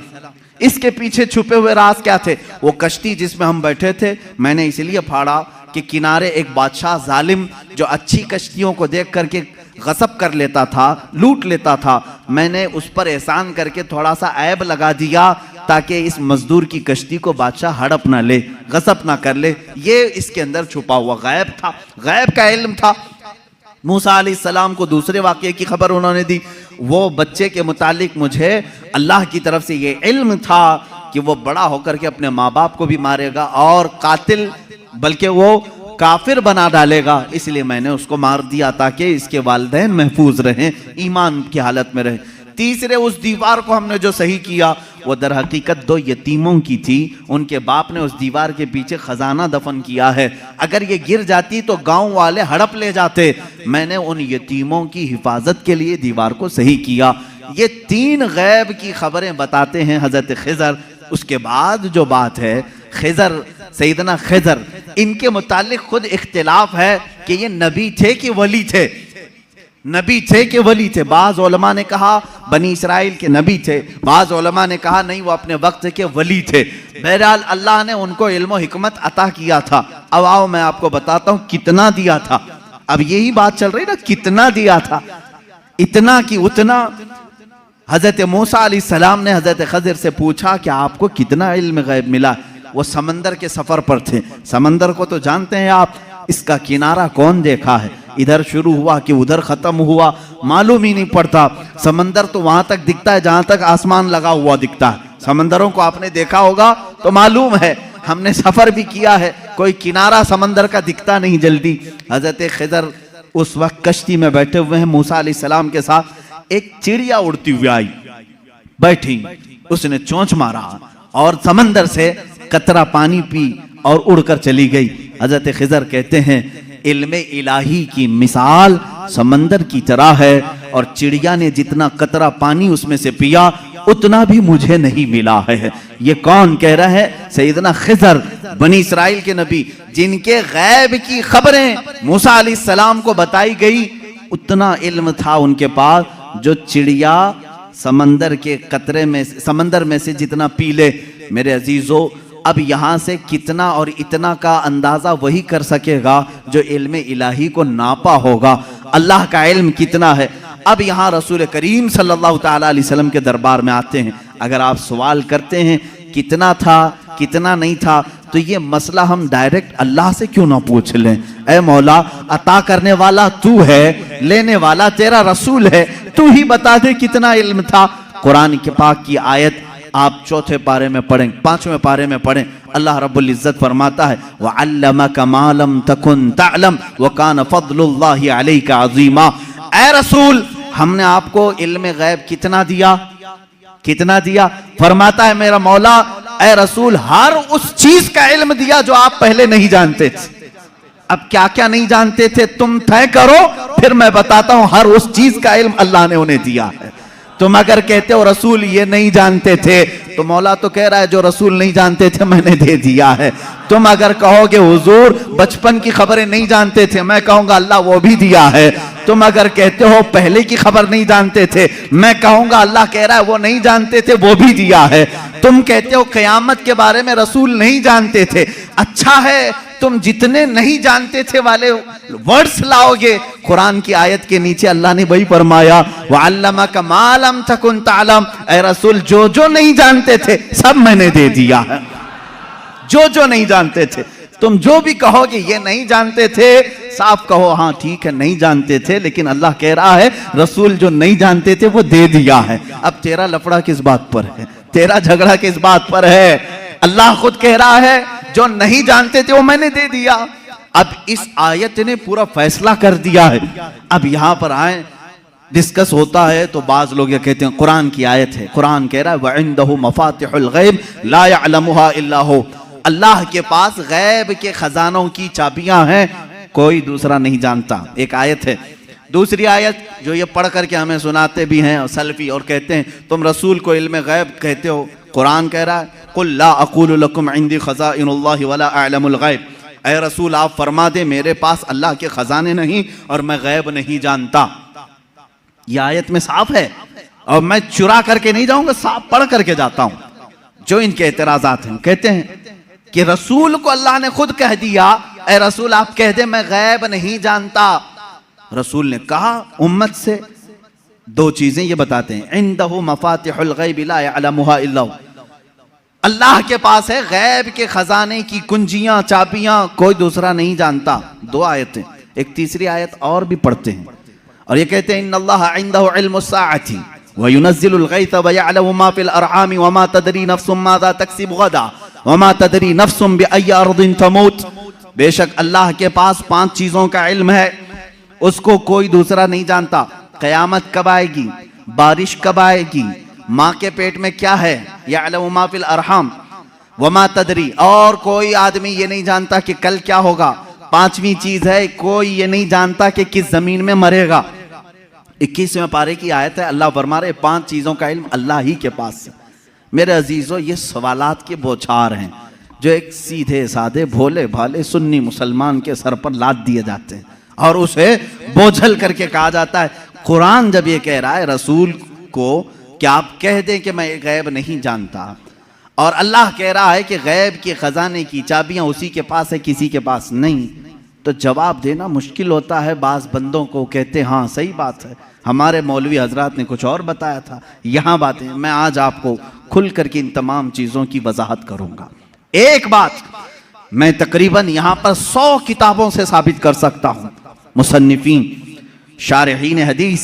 इसके पीछे छुपे हुए राज क्या थे? वो कश्ती जिसमें हम बैठे थे, मैंने इसलिए फाड़ा कि किनारे एक बादशाह जालिम जो अच्छी कश्तियों को देख करके गसब कर लेता था, लूट लेता था, मैंने उस पर एहसान करके थोड़ा सा ऐब लगा दिया ताकि इस मजदूर की कश्ती को बादशाह हड़प ना ले, गसब ना कर ले। ये इसके अंदर छुपा हुआ गैब था, गैब का इल्म था। मूसा अलैहिस्सलाम को दूसरे वाक़ये की खबर उन्होंने दी। वो बच्चे के मुतालिक मुझे अल्लाह की तरफ से ये इल्म था कि वो बड़ा होकर के अपने माँ बाप को भी मारेगा और कातिल बल्कि वो काफिर बना डालेगा, इसलिए मैंने उसको मार दिया ताकि इसके वालिदैन महफूज रहें, ईमान की हालत में रहें। तीसरे, उस दीवार को हमने जो सही किया वो दर हकीकत दो यतीमों की थी, उनके बाप ने उस दीवार के पीछे खजाना दफन किया है, अगर ये गिर जाती तो गांव वाले हड़प ले जाते। मैंने उन यतीमों की हिफाजत के लिए दीवार को सही किया। ये तीन गैब की खबरें बताते हैं हजरत खिज़र। उसके बाद जो बात है खिज़र, सैयदना खिज़र, इनके मुतालिक खुद इख्तिलाफ है कि ये नबी थे कि वली थे, नबी थे कि वली थे। बाज़ उलमा ने कहा बनी इसराइल के नबी थे, बाज़ उलमा ने कहा नहीं वो अपने वक्त के वली थे। बहरहाल अल्लाह ने उनको इल्म व हिकमत अता किया था। अब आओ मैं आपको बताता हूँ कितना दिया था। अब यही बात चल रही ना, कितना दिया था, इतना कि उतना। हजरत मूसा अलैहिस्सलाम ने हजरत खिज़र से पूछा कि आपको कितना इल्म गैब मिला। वो समंदर के सफर पर थे, समंदर को तो जानते हैं आप, इसका किनारा कौन देखा है, इधर शुरू हुआ कि उधर खत्म हुआ मालूम ही नहीं पड़ता। समंदर तो वहां तक दिखता है जहां तक आसमान लगा हुआ दिखता है। समंदरों को आपने देखा होगा तो मालूम है, हमने सफर भी किया है, कोई किनारा समंदर का दिखता नहीं जल्दी। हजरत खिज़र उस वक्त कश्ती में बैठे हुए हैं मूसा अलैहिस्सलाम के साथ। एक चिड़िया उड़ती हुई आई, बैठी, उसने चोंच मारा और समंदर से कतरा पानी पी और उड़कर चली गई। हजरत खिज़र कहते हैं इल्मे इलाही की मिसाल समंदर की तरह है, और चिड़िया ने जितना कतरा पानी उसमें से पिया उतना भी मुझे नहीं मिला है। ये कौन कह रहा है? सैयदना खिज़र, बनी इसराइल के नबी, जिनके गैब की खबरें मूसा अलैहिस्सलाम को बताई गई, उतना इल्म था उनके पास जो चिड़िया समंदर के कतरे में, समंदर में से जितना पी ले। मेरे अजीजों, अब यहाँ से कितना और इतना का अंदाज़ा वही कर सकेगा जो इल्म इलाही को नापा होगा। अल्लाह का इल्म कितना है। अब यहाँ रसूल करीम सल्लल्लाहु ताला अलैहि वसल्लम के दरबार में आते हैं। अगर आप सवाल करते हैं कितना था कितना नहीं था, तो ये मसला हम डायरेक्ट अल्लाह से क्यों ना पूछ लें? ऐ मौला, अता करने वाला तू है, लेने वाला तेरा रसूल है, तू ही बता दे कितना इल्म था। कुरान के पाक की आयत आप चौथे पारे में पढ़ें, पांचवें पारे में पढ़ें, अल्लाह रब्बुल इज्जत फरमाता है वअल्लमका मा लम तकुन तअलम व कान फज़लुल्लाहि अलैका अज़ीमा। ऐ रसूल, हमने आपको इल्म गैब कितना दिया, कितना दिया? फरमाता है मेरा मौला, ऐ रसूल, हर उस चीज का इल्म दिया जो आप पहले नहीं जानते थे। अब क्या क्या नहीं जानते थे तुम तय करो, फिर मैं बताता हूं। हर उस चीज का इल्म अल्लाह ने उन्हें दिया है। तुम अगर कहते हो रसूल ये नहीं जानते थे, तो मौला तो कह रहा है जो रसूल नहीं जानते थे मैंने दे दिया है। तुम अगर कहोगे हुजूर बचपन की खबरें नहीं जानते थे, मैं कहूंगा अल्लाह वो भी दिया है। तुम अगर कहते हो पहले की खबर नहीं जानते थे, मैं कहूंगा अल्लाह कह रहा है वो नहीं जानते थे, वो भी दिया है। तुम कहते हो क़यामत के बारे में रसूल नहीं जानते थे, अच्छा है, तुम जितने नहीं जानते थे वाले वर्ड्स लाओगे, कुरान की आयत के नीचे अल्लाह ने वही फरमाया वअल्लमका मा लम तकुन तअलम। ऐ रसूल, जो जो नहीं जानते थे सब मैंने दे दिया है, जो जो नहीं जानते थे तुम जो भी कहोगे ये नहीं जानते थे, साफ कहो हाँ ठीक है नहीं जानते थे, लेकिन अल्लाह कह रहा है रसूल जो नहीं जानते थे वो दे दिया है। अब तेरा लफड़ा किस बात पर है, तेरा झगड़ा किस बात पर है? अल्लाह खुद कह रहा है जो नहीं जानते थे वो मैंने दे दिया। अब इस आयत ने पूरा फैसला कर दिया है। अब यहां पर आए डिस्कस होता है तो बाज लोग ये कहते हैं कुरान की आयत है, कुरान कह रहा है वइंदहु मफातिहुल गैब ला यअलमुहा इल्ला हु, अल्लाह के पास गैब के खजानों की चाबियां हैं, कोई दूसरा नहीं जानता। एक आयत है। दूसरी आयत जो ये पढ़ करके हमें सुनाते भी हैं और सल्फी और कहते हैं तुम रसूल को इल्म गैब कहते हो, कुरान कह रहा है कुल ला अक़ूलु लकुम इंदी खज़ाइनुल्लाहि वला अअलमुल गैब, ऐ रसूल आप फरमा दे मेरे पास अल्लाह के खजाने नहीं और मैं गैब नहीं जानता। यह आयत में साफ है और मैं चुरा करके नहीं जाऊंगा, साफ पढ़ करके जाता हूं। जो इनके एतराजात हैं कहते हैं कि रसूल को अल्लाह ने खुद कह दिया ऐ रसूल आप कह दे मैं गैब नहीं जानता। रसूल ने कहा उम्मत से दो चीजें ये बताते हैं, इंदहु मफातिहुल गैब ला यअलमुहा इल्ला हु, अल्लाह के पास है गैब के खजाने की कुंजियां चाबियां, कोई दूसरा नहीं जानता। दो आयतें। एक तीसरी आयत और भी पढ़ते हैं और ये कहते हैं इन्नल्लाह इंदहु इल्मुस्साअति व युनज़्ज़िलुल गैथ व यअलमु मा फिल अरहाम व मा तदरी नफ्सुम माज़ा तक्सिबु गदा व मा तदरी नफ्सुम बिअय्यि अर्दिन तमूत, बेशक अल्लाह के पास 5 चीजों का इल्म है, उसको कोई दूसरा नहीं जानता। कयामत कब आएगी, बारिश कब आएगी, माँ के पेट में क्या है, यअलमु मा फिल अरहाम व मा तदरी, और कोई आदमी ये नहीं जानता कि कल क्या होगा। 5वीं चीज है कोई ये नहीं जानता कि किस जमीन में मरेगा। 21वें पारे की आयत है, अल्लाह फरमा रहे 5 चीजों का इल्म अल्लाह ही के पास है। मेरे अजीजों ये सवालात के बौछार हैं जो एक सीधे साधे भोले भाले सुन्नी मुसलमान के सर पर लाद दिए जाते हैं और उसे बोझल करके कहा जाता है। कुरान जब ये कह रहा है रसूल को कि आप कह दें कि मैं गैब नहीं जानता, और अल्लाह कह रहा है कि गैब के खजाने की चाबियां उसी के पास है किसी के पास नहीं, तो जवाब देना मुश्किल होता है। बाज बंदों को कहते हैं हाँ सही बात है, हमारे मौलवी हजरात ने कुछ और बताया था, यहाँ बातें। मैं आज आपको खुल करके इन तमाम चीज़ों की वजाहत करूँगा। एक बात मैं तकरीबन यहाँ पर 100 किताबों से साबित कर सकता हूँ। मुसन्निफीन, शारहीन हदीस,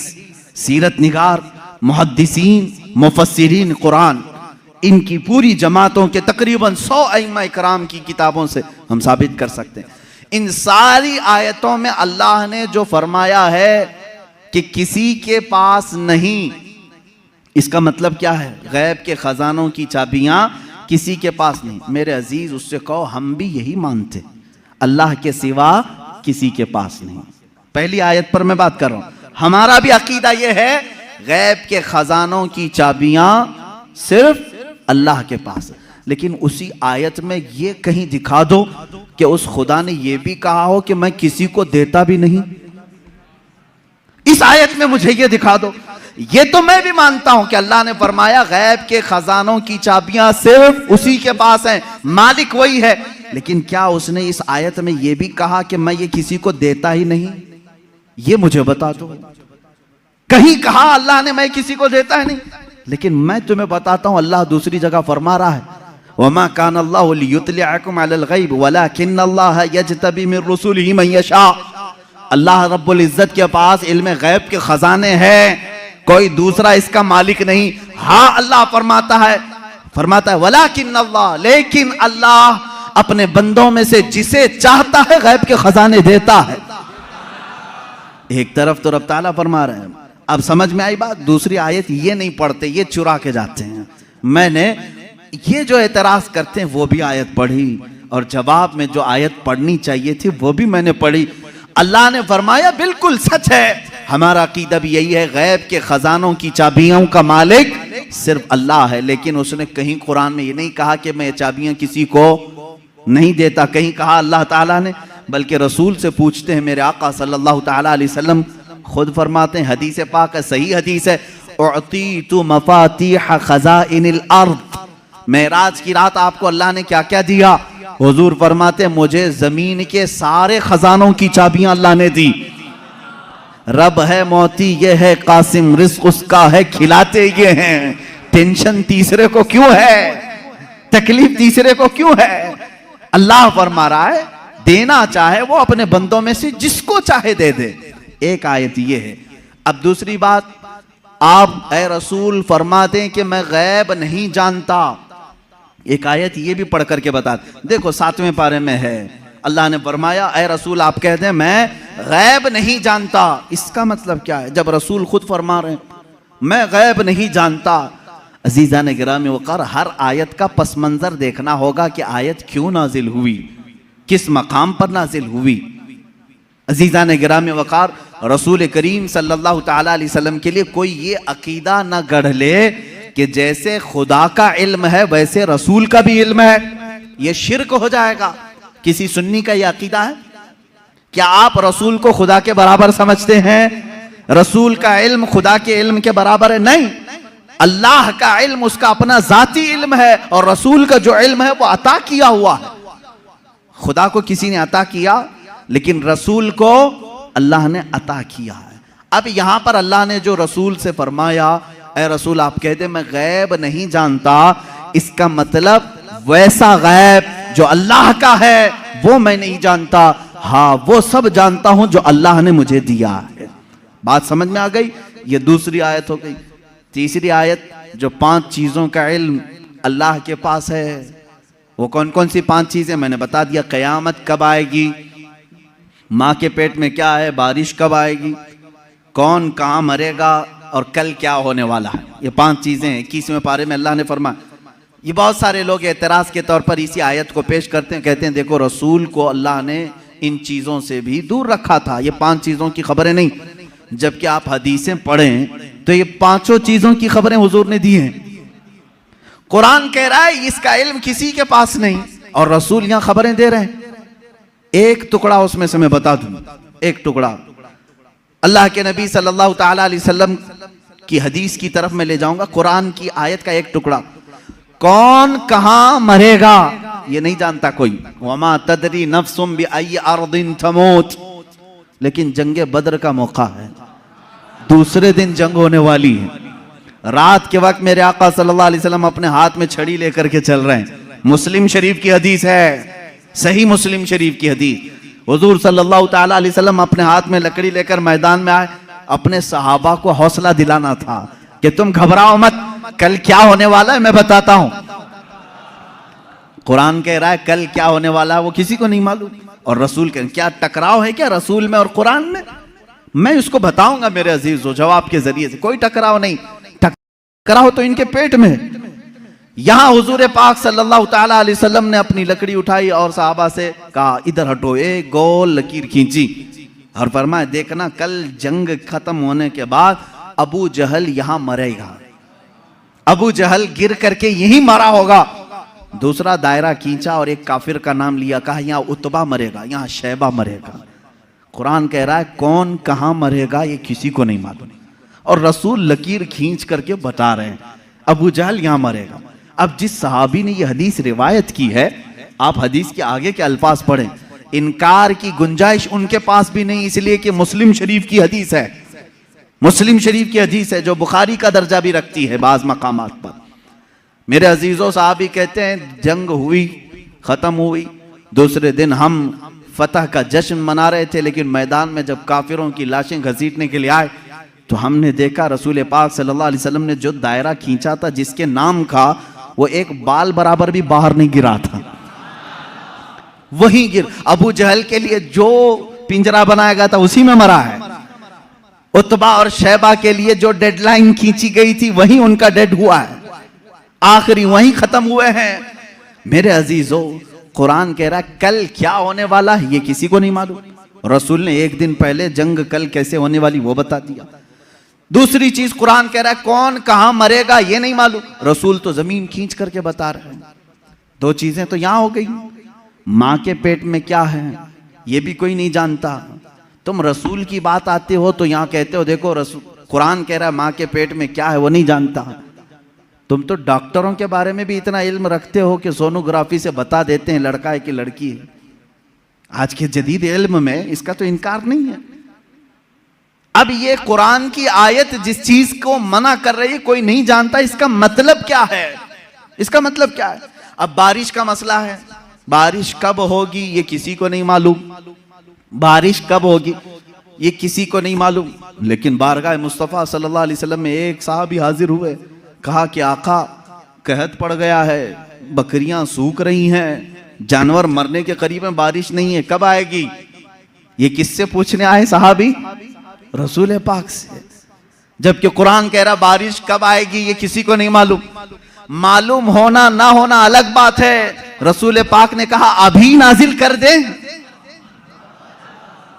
सीरत निगार, मुहद्दिसीन, मुफस्सिरीन कुरान, इनकी पूरी जमातों के तकरीबन 100 अइम्मा इकराम की किताबों से हम साबित कर सकते हैं। इन सारी आयतों में अल्लाह ने जो फरमाया है कि किसी के पास नहीं, इसका मतलब क्या है? गैब के खजानों की चाबियां किसी के पास नहीं। मेरे अजीज उससे कहो हम भी यही मानते, अल्लाह के सिवा किसी के पास नहीं। पहली आयत पर मैं बात कर रहा हूं, हमारा भी अकीदा यह है गैब के खजानों की चाबियां सिर्फ अल्लाह के पास है। लेकिन उसी आयत में ये कहीं दिखा दो कि उस खुदा ने ये भी कहा हो कि मैं किसी को देता भी नहीं। इस आयत में मुझे ये दिखा दो। ये तो मैं भी मानता हूं कि अल्लाह ने फरमाया गैब के खजानों की चाबियां सिर्फ उसी के पास हैं, मालिक वही है। लेकिन क्या उसने इस आयत में ये भी कहा कि मैं ये किसी को देता ही नहीं? ये मुझे बता दो। कहीं कहा अल्लाह ने मैं किसी को देता ही नहीं? लेकिन मैं तुम्हें बताता हूं अल्लाह दूसरी जगह फरमा रहा है वमा कान अल्लाहु लियुत्लिअकुम अलल गैब वलाकिन्नल्लाह यज्तबी मिन रुसुलिही मन यशा। अल्लाह रब्बुल इज्जत के पास इल्म गैब के खजाने हैं, कोई दूसरा इसका मालिक नहीं। हाँ अल्लाह फरमाता है वलाकिन्नल्लाह, लेकिन अल्लाह अपने बंदों में से जिसे चाहता है गैब के खजाने देता है। एक तरफ तो रब ताला फरमा रहे हैं, अब समझ में आई बात। दूसरी आयत ये नहीं पढ़ते, ये चुरा के जाते हैं। मैंने ये जो एतराज करते हैं वो भी आयत पढ़ी और जवाब में जो आयत पढ़नी चाहिए थी वो भी मैंने पढ़ी। अल्लाह ने फरमाया बिल्कुल सच है, हमारा अकीदा भी यही है, गैब के खजानों की चाबियों का मालिक सिर्फ अल्लाह है। लेकिन उसने कहीं कुरान में ये नहीं कहा कि मैं चाबियां किसी को नहीं देता, कहीं कहा अल्लाह ताला ने, बल्कि रसूल से पूछते हैं। मेरे आका सल्लल्लाहु ताला अलैहि वसल्लम खुद फरमाते हैं, हदीस पाक है, सही हदीस है, उअतीतु मफातीह खज़ाइनिल अर्द। मेराज की रात आपको अल्लाह ने क्या क्या दिया? हुजूर फरमाते मुझे जमीन के सारे खजानों की चाबियां अल्लाह ने दी। रब है मोती ये है कासिम, रिज़्क़ उसका है खिलाते ये हैं। टेंशन तीसरे को क्यों है? तकलीफ तीसरे को क्यों है? अल्लाह फरमा रहा है देना चाहे वो अपने बंदों में से जिसको चाहे दे दे। एक आयत ये है। अब दूसरी बात, आप ऐ रसूल फरमा दें कि मैं गैब नहीं जानता। एक आयत ये भी पढ़ करके बता, देखो 7वें पारे में है, अल्लाह ने फरमाया ऐ रसूल आप कह दें मैं गैब नहीं जानता। इसका मतलब क्या है? जब रसूल खुद फरमा रहे हैं मैं गैब नहीं जानता। अजीज़ान गिरामी वक़ार, हर आयत का पस मंज़र देखना होगा कि आयत क्यों नाजिल हुई, किस मकाम पर नाजिल हुई। अजीज़ान गिरामी वक़ार, रसूल करीम सल्लल्लाहु ताला अलैहि वसल्लम के लिए कोई ये अकीदा ना गढ़ ले कि जैसे खुदा का इल्म है वैसे रसूल का भी इल्म है। ये शिर्क हो जाएगा। किसी सुन्नी का ये अकीदा है? क्या आप रसूल को खुदा के बराबर समझते हैं? रसूल का इल्म खुदा के इल्म के बराबर है? नहीं। अल्लाह का इल्म उसका अपना जाती इल्म है और रसूल का जो इल्म है वो अता किया हुआ है। खुदा को किसी ने अता किया, लेकिन रसूल को अल्लाह ने अता किया है। अब यहां पर अल्लाह ने जो रसूल से फरमाया ऐ रसूल आप कहते मैं गैब नहीं जानता, इसका मतलब वैसा गैब जो अल्लाह का है वो मैं नहीं जानता, हाँ वो सब जानता हूं जो अल्लाह ने मुझे दिया है। बात समझ में आ गई? ये दूसरी आयत हो गई। तीसरी आयत, जो 5 चीजों का इल्म अल्लाह के पास है, वो कौन कौन सी 5 चीजें मैंने बता दिया। कयामत कब आएगी, माँ के पेट में क्या है, बारिश कब आएगी, कौन कहाँ मरेगा और कल क्या होने वाला है। ये 5 चीजें 21वें पारे में अल्लाह ने फरमाया। ये बहुत सारे लोग एतराज के तौर पर इसी आयत को पेश करते हैं, कहते हैं देखो रसूल को अल्लाह ने इन चीजों से भी दूर रखा था, ये 5 चीजों की खबरें नहीं। जबकि आप हदीसें पढ़ें तो ये 5 चीजों की खबरें हुजूर ने दी हैं। कुरान कह रहा है इसका इल्म किसी के पास नहीं और रसूल यहां खबरें दे रहे हैं। एक टुकड़ा उसमें से मैं बता दूं, एक टुकड़ा अल्लाह के नबी सल्लल्लाहु ताला अलैहि वसल्लम की हदीस की तरफ मैं ले जाऊंगा। कुरान की आयत का एक टुकड़ा, कौन कहां मरेगा ये नहीं जानता कोई। वमा तदरी नफ्सुम बिअय्यि अर्दिन तमूत। लेकिन जंगे बद्र का मौका है, दूसरे दिन जंग होने वाली है। रात के वक्त मेरे आका सल्लल्लाहु अलैहि वसल्लम अपने हाथ में छड़ी लेकर के चल रहे हैं। मुस्लिम शरीफ की हदीस है, सही मुस्लिम शरीफ की हदीस। हुजूर सल्लल्लाहु ताला अलैहि वसल्लम अपने हाथ में लकड़ी लेकर मैदान में आए। अपने सहाबा को हौसला दिलाना था कि तुम घबराओ मत, कल क्या होने वाला है मैं बताता हूं। कुरान कह रहा है कल क्या होने वाला है वो किसी को नहीं मालूम। और रसूल कह क्या टकराव है क्या रसूल में और कुरान में? मैं इसको बताऊंगा मेरे अजीजों जवाब के जरिए से। कोई टकराव नहीं, टकराव तो इनके पेट में। यहां हुजूर पाक सल्लल्लाहु ताला अलैहि वसल्लम ने अपनी लकड़ी उठाई और सहाबा से कहा इधर हटो, एक गोल लकीर खींची और फरमाया देखना कल जंग खत्म होने के बाद अबू जहल यहां मरेगा, अबू जहल गिर करके यहीं मरा होगा। दूसरा दायरा खींचा और एक काफिर का नाम लिया, कहा यहां उतबा मरेगा, यहां शैबा मरेगा। कुरान कह रहा है कौन कहां मरेगा ये किसी को नहीं मालूम और रसूल लकीर खींच करके बता रहे हैं अबू जहल यहां मरेगा। अब जिस सहाबी ने ये हदीस रिवायत की है, आप हदीस के आगे के अल्फाज पढ़ें, इनकार की गुंजाइश उनके पास भी नहीं, इसलिए कि मुस्लिम शरीफ की हदीस है, मुस्लिम शरीफ की हदीस है जो बुखारी का दर्जा भी रखती है बाज मकामात पर। मेरे अजीजों साहबी कहते हैं जंग हुई, खत्म हुई, दूसरे दिन हम फतह का जश्न मना रहे थे, लेकिन मैदान में जब काफिरों की लाशें घसीटने के लिए आए तो हमने देखा रसूल पाक सल्लल्लाहु अलैहि वसल्लम ने जो दायरा खींचा था जिसके नाम का, वो एक बाल बराबर भी बाहर नहीं गिरा था, वहीं गिर। अबू जहल के लिए जो पिंजरा बनाया गया था उसी में मरा है। उतबा और शैबा के लिए जो डेडलाइन खींची गई थी वहीं उनका डेड हुआ है, आखिरी वहीं खत्म हुए हैं। मेरे अजीजों कुरान कह रहा है कल क्या होने वाला है ये किसी को नहीं मालूम। रसूल ने एक दिन पहले जंग कल कैसे होने वाली वो बता दिया। दूसरी चीज कुरान कह रहा है कौन कहां मरेगा ये नहीं मालूम, रसूल तो जमीन खींच करके बता रहे हैं। 2 चीजें तो यहां हो गई, मां के पेट में क्या है ये भी कोई नहीं जानता। तुम रसूल की बात आते हो तो यहां कहते हो देखो रसूल, कुरान कह रहा है मां के पेट में क्या है वो नहीं जानता। तुम तो डॉक्टरों के बारे में भी इतना इल्म रखते हो कि सोनोग्राफी से बता देते हैं लड़का है कि लड़की है। आज के जदीद इल्म में इसका तो इनकार नहीं है। अब ये कुरान की आयत जिस चीज को मना कर रही है कोई नहीं जानता, इसका मतलब क्या है? इसका मतलब क्या है? अब बारिश का मसला है, बारिश कब होगी ये किसी को नहीं मालूम, बारिश कब होगी ये किसी को नहीं मालूम। लेकिन बारगाह मुस्तफ़ा सल्लल्लाहु अलैहि वसल्लम में एक साहबी हाजिर हुए, कहा कि आका कहत पड़ गया है, बकरियां सूख रही हैं, जानवर मरने के करीब में, बारिश नहीं है, कब आएगी? ये किससे पूछने आए साहबी? रसूल पाक से। जबकि कुरान कह रहा बारिश कब आएगी ये किसी को नहीं मालूम। मालूम होना ना होना अलग बात है। रसूल पाक ने कहा अभी नाजिल कर दे।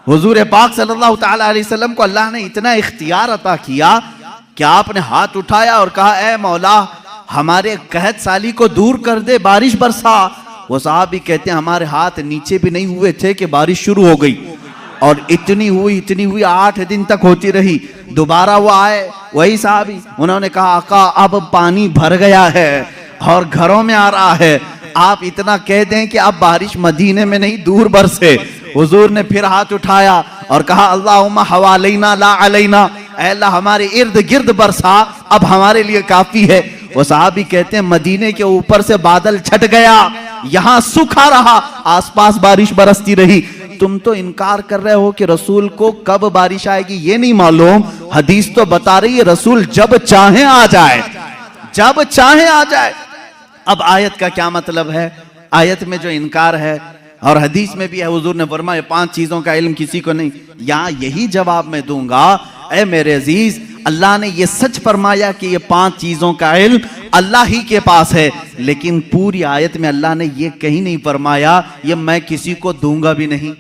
हुजूर पाक सल्लल्लाहु ताला अलैहि वसल्लम को अल्लाह ने इतना इख्तियार अता किया कि आपने हाथ उठाया और कहा ए मौला हमारे कहत साली को दूर कर दे, बारिश बरसा। वो साहब भी कहते हैं हमारे हाथ नीचे भी नहीं हुए थे कि बारिश शुरू हो गई, और इतनी हुई 8 दिन तक होती रही। दोबारा वो आए वही साहबी, उन्होंने कहा आका अब पानी भर गया है और घरों में आ रहा है, आप इतना कह दें कि अब बारिश मदीने में नहीं दूर बरसे। हुजूर ने फिर हाथ उठाया और कहा अल्लाहुम्मा हवालैना ला अलैना, ऐ अल्लाह हमारे इर्द गिर्द बरसा, अब हमारे लिए काफी है। वो साहबी कहते हैं मदीने के ऊपर से बादल छट गया, यहाँ सूखा रहा, आसपास बारिश बरसती रही। तुम तो इनकार कर रहे हो कि रसूल को कब बारिश आएगी ये नहीं मालूम। हदीस तो बता रही है रसूल जब चाहे आ जाए, जब चाहे आ जाए। अब आयत का क्या मतलब है? आयत में जो इनकार है और हदीस में भी है, हुजूर ने फरमाया 5 चीजों का इल्म किसी को नहीं। यहाँ यही जवाब मैं दूंगा, ऐ मेरे अजीज, अल्लाह ने ये सच फरमाया कि ये 5 चीजों का इल्म अल्लाह ही के पास है, लेकिन पूरी आयत में अल्लाह ने ये कहीं नहीं फरमाया ये मैं किसी को दूंगा भी नहीं।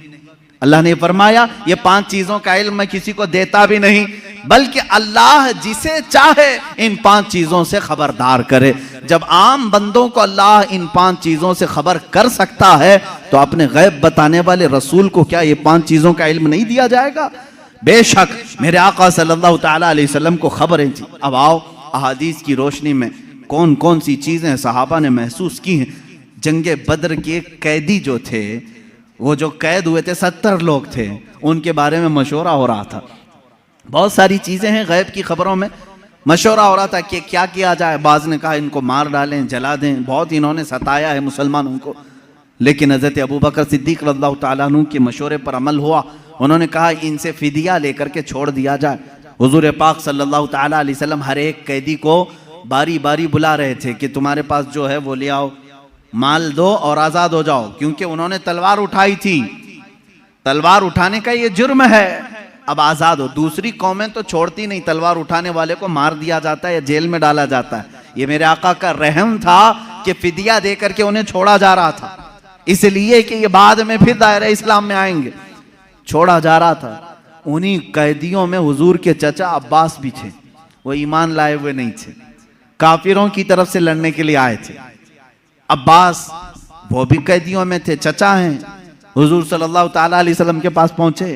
अल्लाह ने फरमाया ये 5 चीजों का इल्म मैं किसी को देता भी नहीं, बल्कि अल्लाह जिसे चाहे इन 5 चीजों से खबरदार करे। जब आम बंदों को अल्लाह इन 5 चीजों से खबर कर सकता है तो अपने गैब बताने वाले रसूल को क्या ये 5 चीजों का इल्म नहीं दिया जाएगा? बेशक मेरे आका सल्लल्लाहु ताला अलैहि वसल्लम को खबरें थी। अब आओ अहादीस की रोशनी में कौन कौन सी चीजें सहाबा ने महसूस की हैं। जंगे बद्र के कैदी जो थे, वो जो कैद हुए थे 70 लोग थे, उनके बारे में मशवरा हो रहा था। बहुत सारी चीजें हैं गैब की खबरों में, मशवरा हो रहा था कि क्या किया जाए। बाज ने कहा इनको मार डालें, जला दें, बहुत इन्होंने सताया है मुसलमानों को। लेकिन हज़रत अबू बकर सिद्दीक़ रज़ियल्लाहु ताला अन्हु के मशवरे पर अमल हुआ। उन्होंने कहा इनसे फिदिया लेकर के छोड़ दिया जाए। हुजूर पाक सल्लल्लाहु ताला अलैहि वसल्लम हर एक कैदी को बारी बारी बुला रहे थे कि तुम्हारे पास जो है वो ले आओ, माल दो और आज़ाद हो जाओ, क्योंकि उन्होंने तलवार उठाई थी। तलवार उठाने का ये जुर्म है, अब आज़ाद हो। दूसरी कौमें तो छोड़ती नहीं, तलवार उठाने वाले को मार दिया जाता है या जेल में डाला जाता है। ये मेरे आका का रहम था कि फिदिया दे करके उन्हें छोड़ा जा रहा था, इसलिए कि ये बाद में फिर दायरे इस्लाम में आएंगे, छोड़ा जा रहा था। उन्हीं कैदियों में हुजूर के चचा अब्बास भी थे। वो ईमान लाए हुए नहीं थे, काफिरों की तरफ से लड़ने के लिए आए थे। अब्बास वो भी कैदियों में थे, चचा हैं। हुजूर सल्लल्लाहु ताला अलैहि वसल्लम के पास पहुंचे,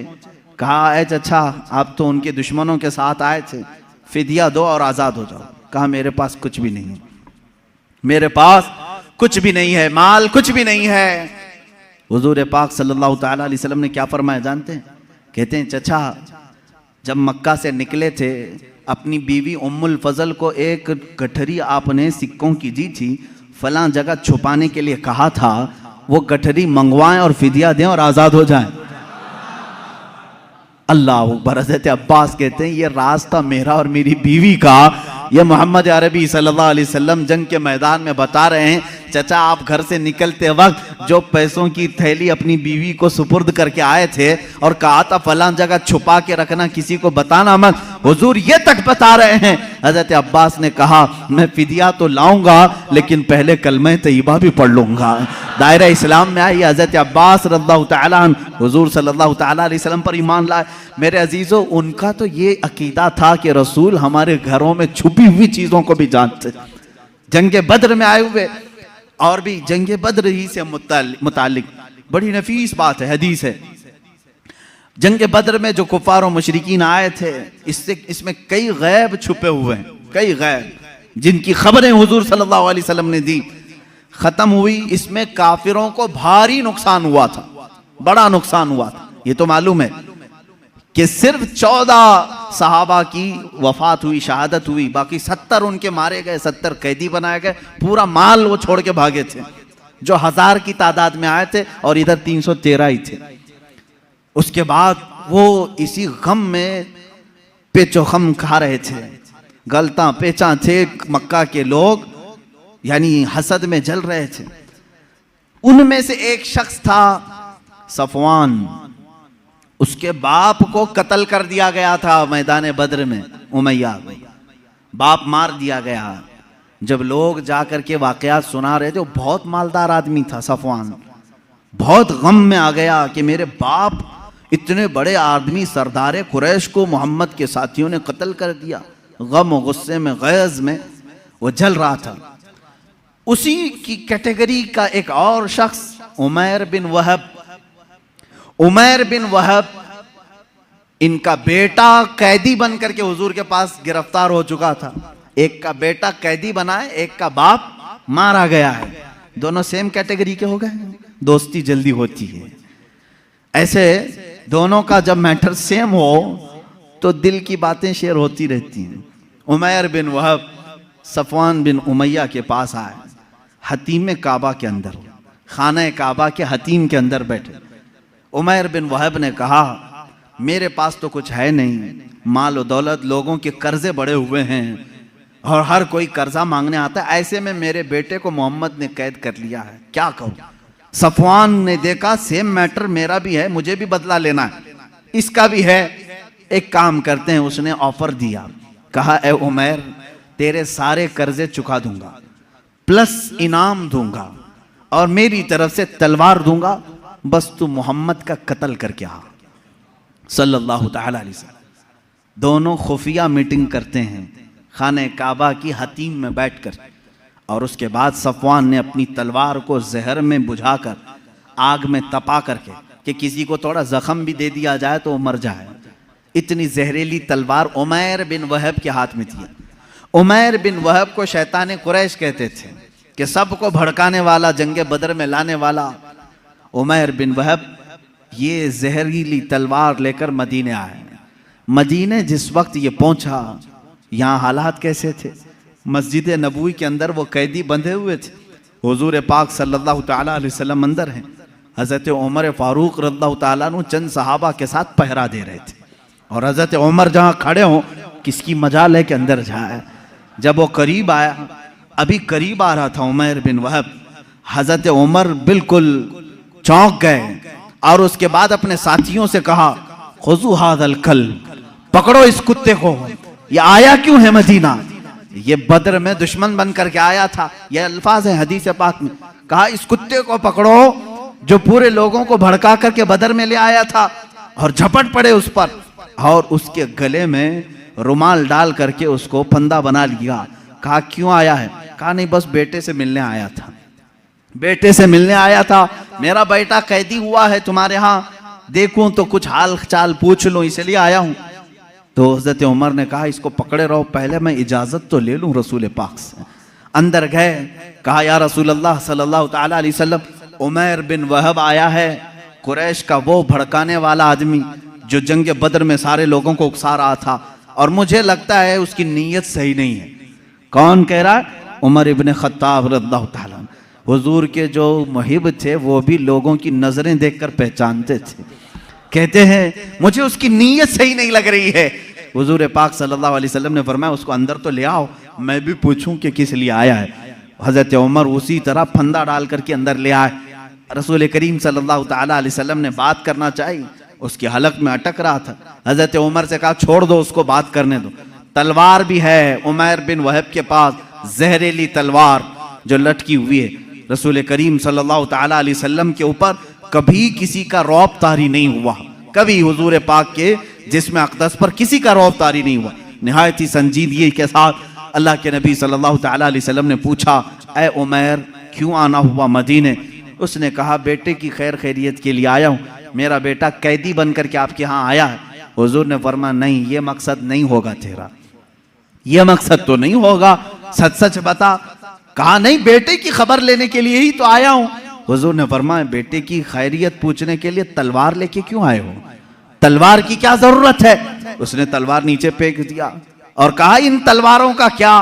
कहा ऐ चचा आप तो उनके दुश्मनों के साथ आए थे, फिदिया दो और आज़ाद हो जाओ। कहा मेरे पास कुछ भी नहीं है, मेरे पास कुछ भी नहीं है, माल कुछ भी नहीं है। हुजूर पाक सल्लल्लाहु ताला अलैहि वसल्लम ने क्या फरमाया जानते हैं? कहते हैं चचा जब मक्का से निकले थे अपनी बीवी उम्मुल फजल को एक गठरी आपने सिक्कों की दी थी, फलां जगह छुपाने के लिए कहा था, वो गठरी मंगवाएं और फिदिया दें और आज़ाद हो जाएं। अल्लाह अकबर। हज़रत अब्बास कहते हैं ये रास्ता मेरा और मेरी बीवी का, ये मोहम्मद अरबी सल्लल्लाहु अलैहि वसल्लम जंग के मैदान में बता रहे हैं। चचा आप घर से निकलते वक्त जो पैसों की थैली अपनी बीवी को सुपुर्द करके आए थे और कहा था फलां जगह छुपा के रखना, किसी को बताना मत, हुजूर ये तक बता रहे हैं। हज़रत अब्बास ने कहा मैं फिदिया तो लाऊंगा लेकिन पहले कलमा तैयबा भी पढ़ लूंगा। दायरा इस्लाम में आई हज़रत अब्बास रज़ियल्लाहु ताला अन्हु हुजूर सल्लल्लाहु ताला अलैहि वसल्लम पर ईमान लाए। मेरे अजीजों उनका तो ये अकीदा था कि रसूल हमारे घरों में छुपी हुई चीजों को भी जानते। जंगे बद्र में आए हुए, और भी जंगे बद्र ही से मुतालिक बड़ी नफीस बात है, हदीस है। जंगे बद्र में जो कुफार और मुशरिकीन आए थे, इसमें कई गैब छुपे हुए हैं, कई गैब जिनकी खबरें हुजूर सल्लल्लाहु अलैहि वसल्लम ने दी। खत्म हुई, इसमें काफिरों को भारी नुकसान हुआ था, बड़ा नुकसान हुआ था। ये तो मालूम है कि सिर्फ 14 सहाबा की वफात हुई, शहादत हुई, बाकी 70 उनके मारे गए, 70 कैदी बनाए गए, पूरा माल वो छोड़ के भागे थे। जो 1000 की तादाद में आए थे और इधर 313 ही थे। उसके बाद वो इसी गम में पेचोखम खा रहे थे, गलता पेचा थे। मक्का के लोग यानी हसद में जल रहे थे। उनमें से एक शख्स था सफवान, उसके बाप को कत्ल कर दिया गया था मैदान बद्र में। उमैया बाप मार दिया गया। जब लोग जाकर के वाकयात सुना रहे थे, वो बहुत मालदार आदमी था सफवान, बहुत गम में आ गया कि मेरे बाप इतने बड़े आदमी सरदार कुरैश को मोहम्मद के साथियों ने कत्ल कर दिया। गम और गुस्से में गैज़ में वो जल रहा था। उसी की कैटेगरी का एक और शख्स उमैर बिन वहब। उमैर बिन वहब, इनका बेटा कैदी बन करके हुजूर के पास गिरफ्तार हो चुका था। एक का बेटा कैदी बना है, एक का बाप मारा गया है। दोनों सेम कैटेगरी के हो गए, दोस्ती जल्दी होती है। ऐसे दोनों का जब मैटर सेम हो तो दिल की बातें शेयर होती रहती हैं। उमैर बिन वहब सफवान बिन उमैया के पास आए, हतीम काबा के अंदर, खाना काबा के हतीम के अंदर बैठे। उमैर बिन वहब ने कहा, मेरे पास तो कुछ है नहीं, माल और दौलत, लोगों के कर्जे बड़े हुए हैं और हर कोई कर्जा मांगने आता है। ऐसे में मेरे बेटे को मोहम्मद ने कैद कर लिया है, क्या कहूँ। सफवान ने देखा सेम मैटर मेरा भी है, मुझे भी बदला लेना है, इसका भी है, एक काम करते हैं। उसने ऑफर दिया, कहा ए उमैर, तेरे सारे कर्जे चुका दूंगा, प्लस इनाम दूंगा और मेरी तरफ से तलवार दूंगा, बस तू मोहम्मद का कत्ल करके आ सल्लल्लाहु तआला अलैहि वसल्लम। दोनों खुफिया मीटिंग करते हैं खाने काबा की हतीम में बैठकर, और उसके बाद सफवान ने अपनी तलवार को जहर में बुझाकर आग में तपा करके कि किसी को थोड़ा जख्म भी दे दिया जाए तो वो मर जाए, इतनी जहरीली तलवार उमैर बिन वहब के हाथ में थी। उमैर बिन वहब को शैतान कुरैश कहते थे कि सबको भड़काने वाला, जंगे बदर में लाने वाला। उमैर बिन वहब ये जहरीली तलवार लेकर मदीने आए। मदीने जिस वक्त ये पहुंचा, यहाँ हालात कैसे थे। मस्जिद नबवी के अंदर वो कैदी बंधे हुए थे, हुजूर पाक सल्लल्लाहु तआला अलैहि वसल्लम अंदर हैं, हज़रत उमर फारूक रज़ियल्लाहु तआला अन्हु चंद सहाबा के साथ पहरा दे रहे थे, और हज़रत उमर जहाँ खड़े हों किसकी मजाल है कि अंदर जाए। जब वो करीब आया, अभी करीब आ रहा था उमैर बिन वहब, हज़रत उमर बिल्कुल चौंक गए और उसके बाद अपने साथियों से कहा, खुज़ू हाज़ल कल्ब, पकड़ो इस कुत्ते को, ये आया क्यों है मदीना, ये बद्र में दुश्मन बन करके आया था। ये अल्फाज है हदीस पाक में, कहा इस कुत्ते को पकड़ो जो पूरे लोगों को भड़का करके बद्र में ले आया था, और झपट पड़े उस पर और उसके गले में रुमाल डाल करके उसको फंदा बना लिया। कहा क्यों आया है, कहा नहीं बस बेटे से मिलने आया था, बेटे से मिलने आया था, मेरा बेटा कैदी हुआ है तुम्हारे यहाँ, देखूं तो कुछ हाल चाल पूछ लूं इसलिए आया हूं। तो हज़रत उमर ने कहा इसको पकड़े रहो, पहले मैं इजाज़त तो ले लूँ रसूल पाक से। अंदर गए, कहा या रसूल अल्लाह सल्लल्लाहु तआला अलैहि वसल्लम, उमैर बिन वहब आया है, कुरैश का वो भड़काने वाला आदमी जो जंग बद्र में सारे लोगों को उकसा रहा था, और मुझे लगता है उसकी नीयत सही नहीं है। कौन कह रहा है? उमर इब्न खत्ताब रज़ियल्लाहु तआला। हुजूर के जो मुहिब थे वो भी लोगों की नजरें देखकर पहचानते थे। कहते हैं मुझे उसकी नीयत सही नहीं लग रही है। हुजूर पाक सल्लल्लाहु अलैहि वसल्लम ने फरमाया उसको अंदर तो ले आओ, मैं भी पूछूं कि किस लिए आया है। हजरत उमर उसी तरह फंदा डाल करके अंदर ले आए। रसूल करीम सल्लल्लाहु तआला अलैहि वसल्लम ने बात करना चाहिए, उसकी हलक में अटक रहा था। हजरत उमर से कहा छोड़ दो उसको, बात करने दो। तलवार भी है उमैर बिन वहब के पास, जहरीली तलवार जो लटकी हुई है। रसूल करीम सल्लल्लाहु तआला अलैहि वसल्लम के ऊपर कभी किसी का रौब तारी नहीं हुआ, कभी हुजूर पाक के जिस्म अक़दस पर किसी का रौब तारी नहीं हुआ। निहायत ही संजीदगी के साथ अल्लाह के नबी सल्लल्लाहु तआला अलैहि वसल्लम ने पूछा, ए उमैर क्यों आना हुआ मदीने? उसने कहा बेटे की खैर खैरियत के लिए आया हूँ, मेरा बेटा कैदी बन करके आपके यहाँ आया है। हुजूर ने फरमाया नहीं, ये मकसद नहीं होगा तेरा, ये मकसद तो नहीं होगा, सच सच बता। कहा नहीं, बेटे की खबर लेने के लिए ही तो आया हूँ। हुजूर ने फरमाया बेटे की खैरियत पूछने के लिए तलवार लेके क्यों आए हो? तलवार की क्या जरूरत है? उसने तलवार नीचे फेंक दिया और कहा इन तलवारों का क्या,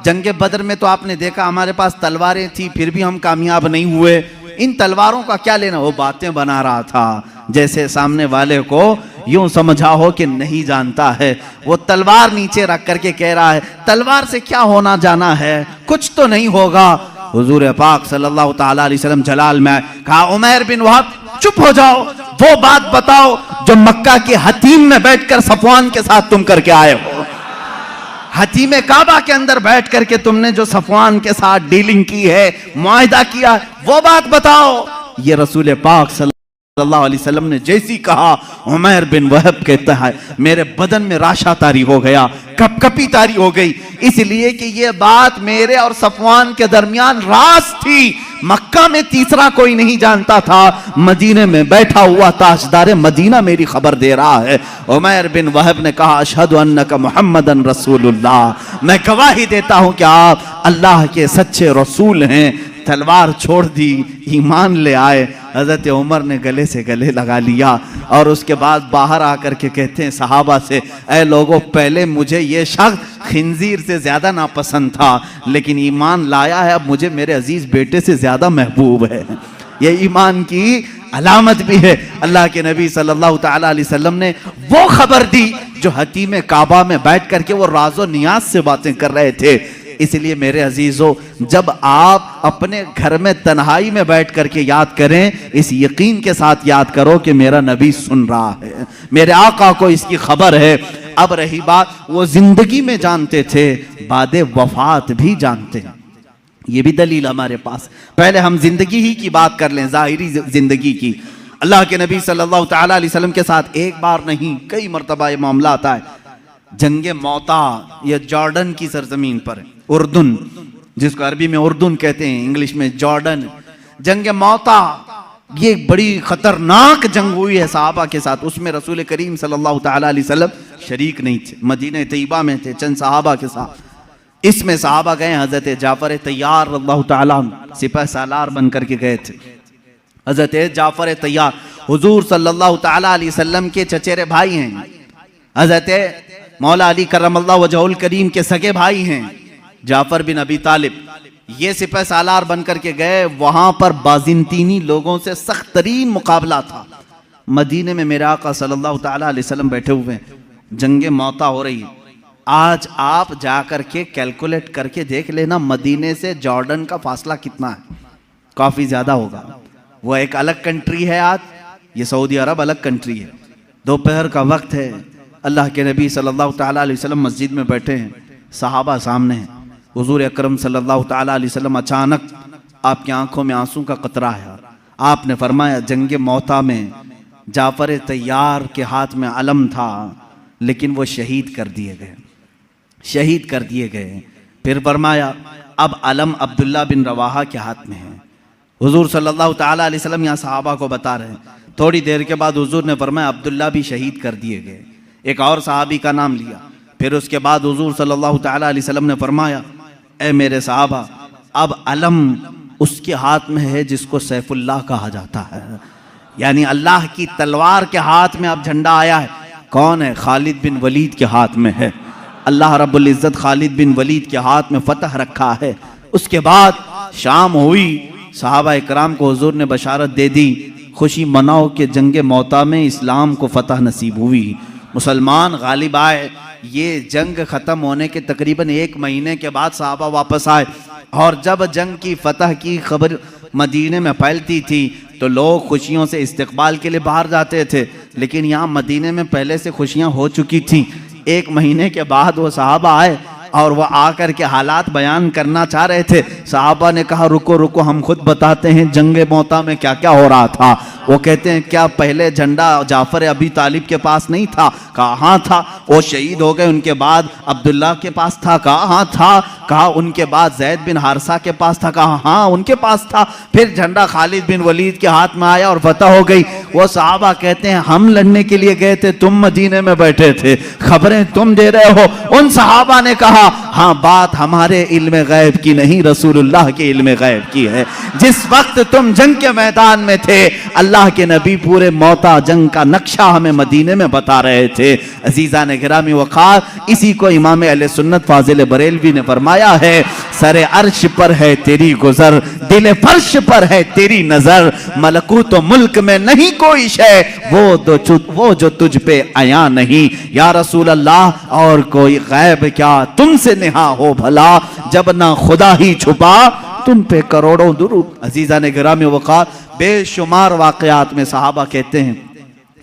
जंगे बदर में तो आपने देखा हमारे पास तलवारें थी, फिर भी हम कामयाब नहीं हुए। इन तलवारों का क्या लेना? वो बातें बना रहा था, जैसे सामने वाले को यूं समझा हो कि नहीं जानता है। वो तलवार नीचे रख करके कह रहा है, तलवार से क्या होना जाना है, कुछ तो नहीं होगा। हुजूर पाक सल्लल्लाहु ताला अलैहि वसल्लम जलाल में कहा, उमैर बिन वहब चुप हो जाओ, वो बात बताओ जो मक्का के हतीम में बैठकर सफवान के साथ तुम करके आए हो। हतीम काबा के अंदर बैठ करके तुमने जो सफवान के साथ डीलिंग की है, मुआहिदा किया, वो बात बताओ। ये रसूल पाक सल्लल्लाहु अलैहि वसल्लम ने जैसी कहा, उमैर बिन वहब कहता है मेरे बदन में राशा तारी हो गया, कपकपी तारी हो गई, इसलिए कि ये बात मेरे और सफवान के दरमियान राज थी। मक्का में तीसरा कोई नहीं जानता था, मदीने में बैठा हुआ ताजदार मदीना मेरी खबर दे रहा है। उमैर बिन वहब ने कहा, अशहदु अन्नका मुहम्मदन रसूलुल्लाह, मैं गवाही देता हूं कि आप अल्लाह के सच्चे रसूल हैं। तलवार छोड़ दी, ईमान ले आए। हजरत उमर ने गले से गले लगा लिया और उसके बाद बाहर आकर के कहते हैं सहाबा से, ऐ लोगों, पहले मुझे ये शख्स खिंजीर से ज्यादा नापसंद था, लेकिन ईमान लाया है, अब मुझे मेरे अजीज बेटे से ज्यादा महबूब है। ये ईमान की अलामत भी है। अल्लाह के नबी सल्लल्लाहु ताला अलैहि वसल्लम ने वो खबर दी जो हतीम काबा में बैठ करके वो राजो नियाज से बातें कर रहे थे। इसलिए मेरे अजीजों, जब आप अपने घर में तन्हाई में बैठ करके याद करें, इस यकीन के साथ याद करो कि मेरा नबी सुन रहा है, मेरे आका को इसकी खबर है। अब रही बात, वो जिंदगी में जानते थे, बादे वफात भी जानते हैं। ये भी दलील हमारे पास। पहले हम जिंदगी ही की बात कर लें, जाहिरी जिंदगी की। अल्लाह के नबी सल्लल्लाहु ताला अलैहि वसल्लम के साथ एक बार नहीं कई मरतबा ये मामला आता है। जंगे मौता, ये जॉर्डन की सरजमीन पर है, उर्दुन, जिसको अरबी में उर्दुन कहते हैं, इंग्लिश में जॉर्डन। जंगे मौता ये बड़ी खतरनाक जंग हुई है सहाबा के साथ। उसमें रसूल करीम सल्लल्लाहु ताला अलैहि वसल्लम शरीक नहीं थे, मदीने तैयबा में थे चंद सहाबा के साथ। इसमें सहाबा गए, हजरत जाफर तैयार अल्लाह ताला सिपह सालार बन करके गए थे। हजरत जाफर तैयार हुजूर सल्लल्लाहु ताला अलैहि वसल्लम के चचेरे भाई हैं, हजरत मौला अली करमल्लाहु वजहुल करीम के सगे भाई हैं जाफर बिन अबी तालिब। ये सिपह सालार बन करके गए, वहां पर बाजिंतीनी लोगों से सख्त तरीन मुकाबला था। मदीने में मेरे आका सल्लल्लाहु ताला अलैहि वसल्लम बैठे हुए हैं, जंगे मौता हो रही है। आज आप जाकर के कैलकुलेट करके देख लेना, मदीने से जॉर्डन का फासला कितना है, काफी ज्यादा होगा। वो एक अलग कंट्री है, आज ये सऊदी अरब अलग कंट्री है। दोपहर का वक्त है, अल्लाह के नबी सल्लल्लाहु ताला अलैहि वसल्लम मस्जिद में बैठे हैं, सहाबा सामने हैं। हुजूर अकरम सल्लल्लाहु ताला अलैहि वसल्लम अचानक आपकी आंखों में आंसू का कतरा है। आपने फरमाया, जंगे मौता में जाफर तैयार के हाथ में अलम था, लेकिन वो शहीद कर दिए गए, शहीद कर दिए गए। फिर फरमाया, अब अलम अब्दुल्ला बिन रवाहा के हाथ में है। हुजूर सल्लल्लाहु ताला अलैहि वसल्लम यहाँ सहाबा को बता रहे हैं। थोड़ी देर के बाद हुजूर ने फरमाया, अब्दुल्ला भी शहीद कर दिए गए। एक और सहाबी का नाम लिया। फिर उसके बाद हुजूर सल्लल्लाहु ताला अलैहि वसल्लम ने फरमाया, ए मेरे सहाबा, अब अलम उसके हाथ में है जिसको सैफुल्लाह कहा जाता है, यानी अल्लाह की तलवार के हाथ में अब झंडा आया है। कौन है? खालिद बिन वलीद के हाथ में है। अल्लाह रब्बुल इज्जत खालिद बिन वलीद के हाथ में फतह रखा है। उसके बाद शाम हुई, सहाबा इकराम को हुजूर ने बशारत दे दी, खुशी मनाओ कि जंगे मौता में इस्लाम को फतह नसीब हुई, मुसलमान गालिब आए। ये जंग ख़त्म होने के तकरीबन 1 महीने के बाद सहाबा वापस आए, और जब जंग की फतह की खबर मदीने में फैलती थी तो लोग खुशियों से इस्तकबाल के लिए बाहर जाते थे, लेकिन यहाँ मदीने में पहले से खुशियाँ हो चुकी थी। 1 महीने के बाद वो सहाबा आए और वह आकर के हालात बयान करना चाह रहे थे। सहाबा ने कहा, रुको रुको, हम खुद बताते हैं जंगे मौता में क्या क्या हो रहा था। वो कहते हैं, क्या पहले झंडा जाफर अबी तालिब के पास नहीं था? कहा हाँ था। वो शहीद हो गए, उनके बाद अब्दुल्ला के पास था? कहा हाँ था। कहा उनके बाद जैद बिन हारसा के पास था? कहा हाँ उनके पास था। फिर झंडा खालिद बिन वलीद के हाथ में आया और फतह हो गई। वो सहाबा कहते हैं, हम लड़ने के लिए गए थे, तुम मदीने में बैठे थे, खबरें तुम दे रहे हो। उन सहाबा ने कहा, हाँ, बात हमारे इल्म गैब की नहीं, रसूलुल्लाह के इल्म गैब की है। जिस वक्त तुम जंग के मैदान में थे, अल्लाह के नबी पूरे मौता जंग का नक्शा हमें मदीने में बता रहे थे। अजीज़ान गिरामी वक़ार, इसी को इमाम अहले सुन्नत फाजिल बरेलवी ने फरमाया है, सरे अर्श पर है तेरी गुजर, दिल फर्श पर है तेरी नजर, मलकूत तो मुल्क में नहीं कोई शय, वो जो तुझ पे आया नहीं। या रसूल अल्लाह, और कोई गैब क्या तुमसे नेहा हो भला, जब ना खुदा ही छुपा तुम पे करोड़ों दुरूद। अजीज़ान गिरामी वक़ार, बेशुमार वाक़यात में सहाबा कहते हैं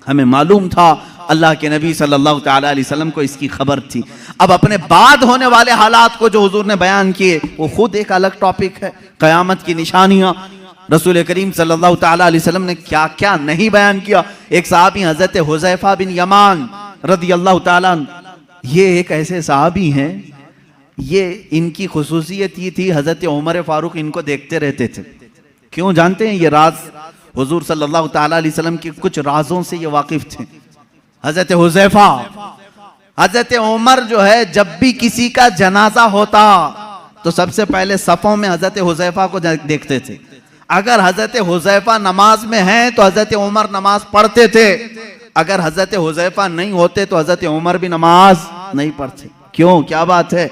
हमें मालूम था, अल्लाह के नबी सल्लल्लाहु तआला अलैहि वसल्लम को इसकी खबर थी। अब अपने बाद होने वाले हालात को जो हुजूर ने बयान किए, वो खुद एक अलग टॉपिक है। क़यामत की निशानियां, रसूल करीम सल्लल्लाहु तआला अलैहि वसल्लम ने क्या क्या नहीं बयान किया। एक सहाबी हजरत हुज़ैफा बिन यमान रदियल्लाहु ताला, ये एक ऐसे सहाबी हैं, ये इनकी खुसूसियत ये थी, हजरत उमर फारूक इनको देखते रहते थे। क्यों जानते हैं? ये राज हुजूर सल्लल्लाहु तआला अलैहि वसल्लम के कुछ राजों से ये वाकिफ थे। हजरत हुज़ैफा, हजरत उमर जो है, जब भी किसी का जनाजा होता तो सबसे पहले सफों में हजरत हुज़ैफा को देखते थे। अगर हजरत हुज़ैफा नमाज में हैं तो हजरत उमर नमाज पढ़ते थे, अगर हजरत हुज़ैफा नहीं होते तो हजरत उमर भी नमाज नहीं पढ़ते। क्यों? क्या बात है?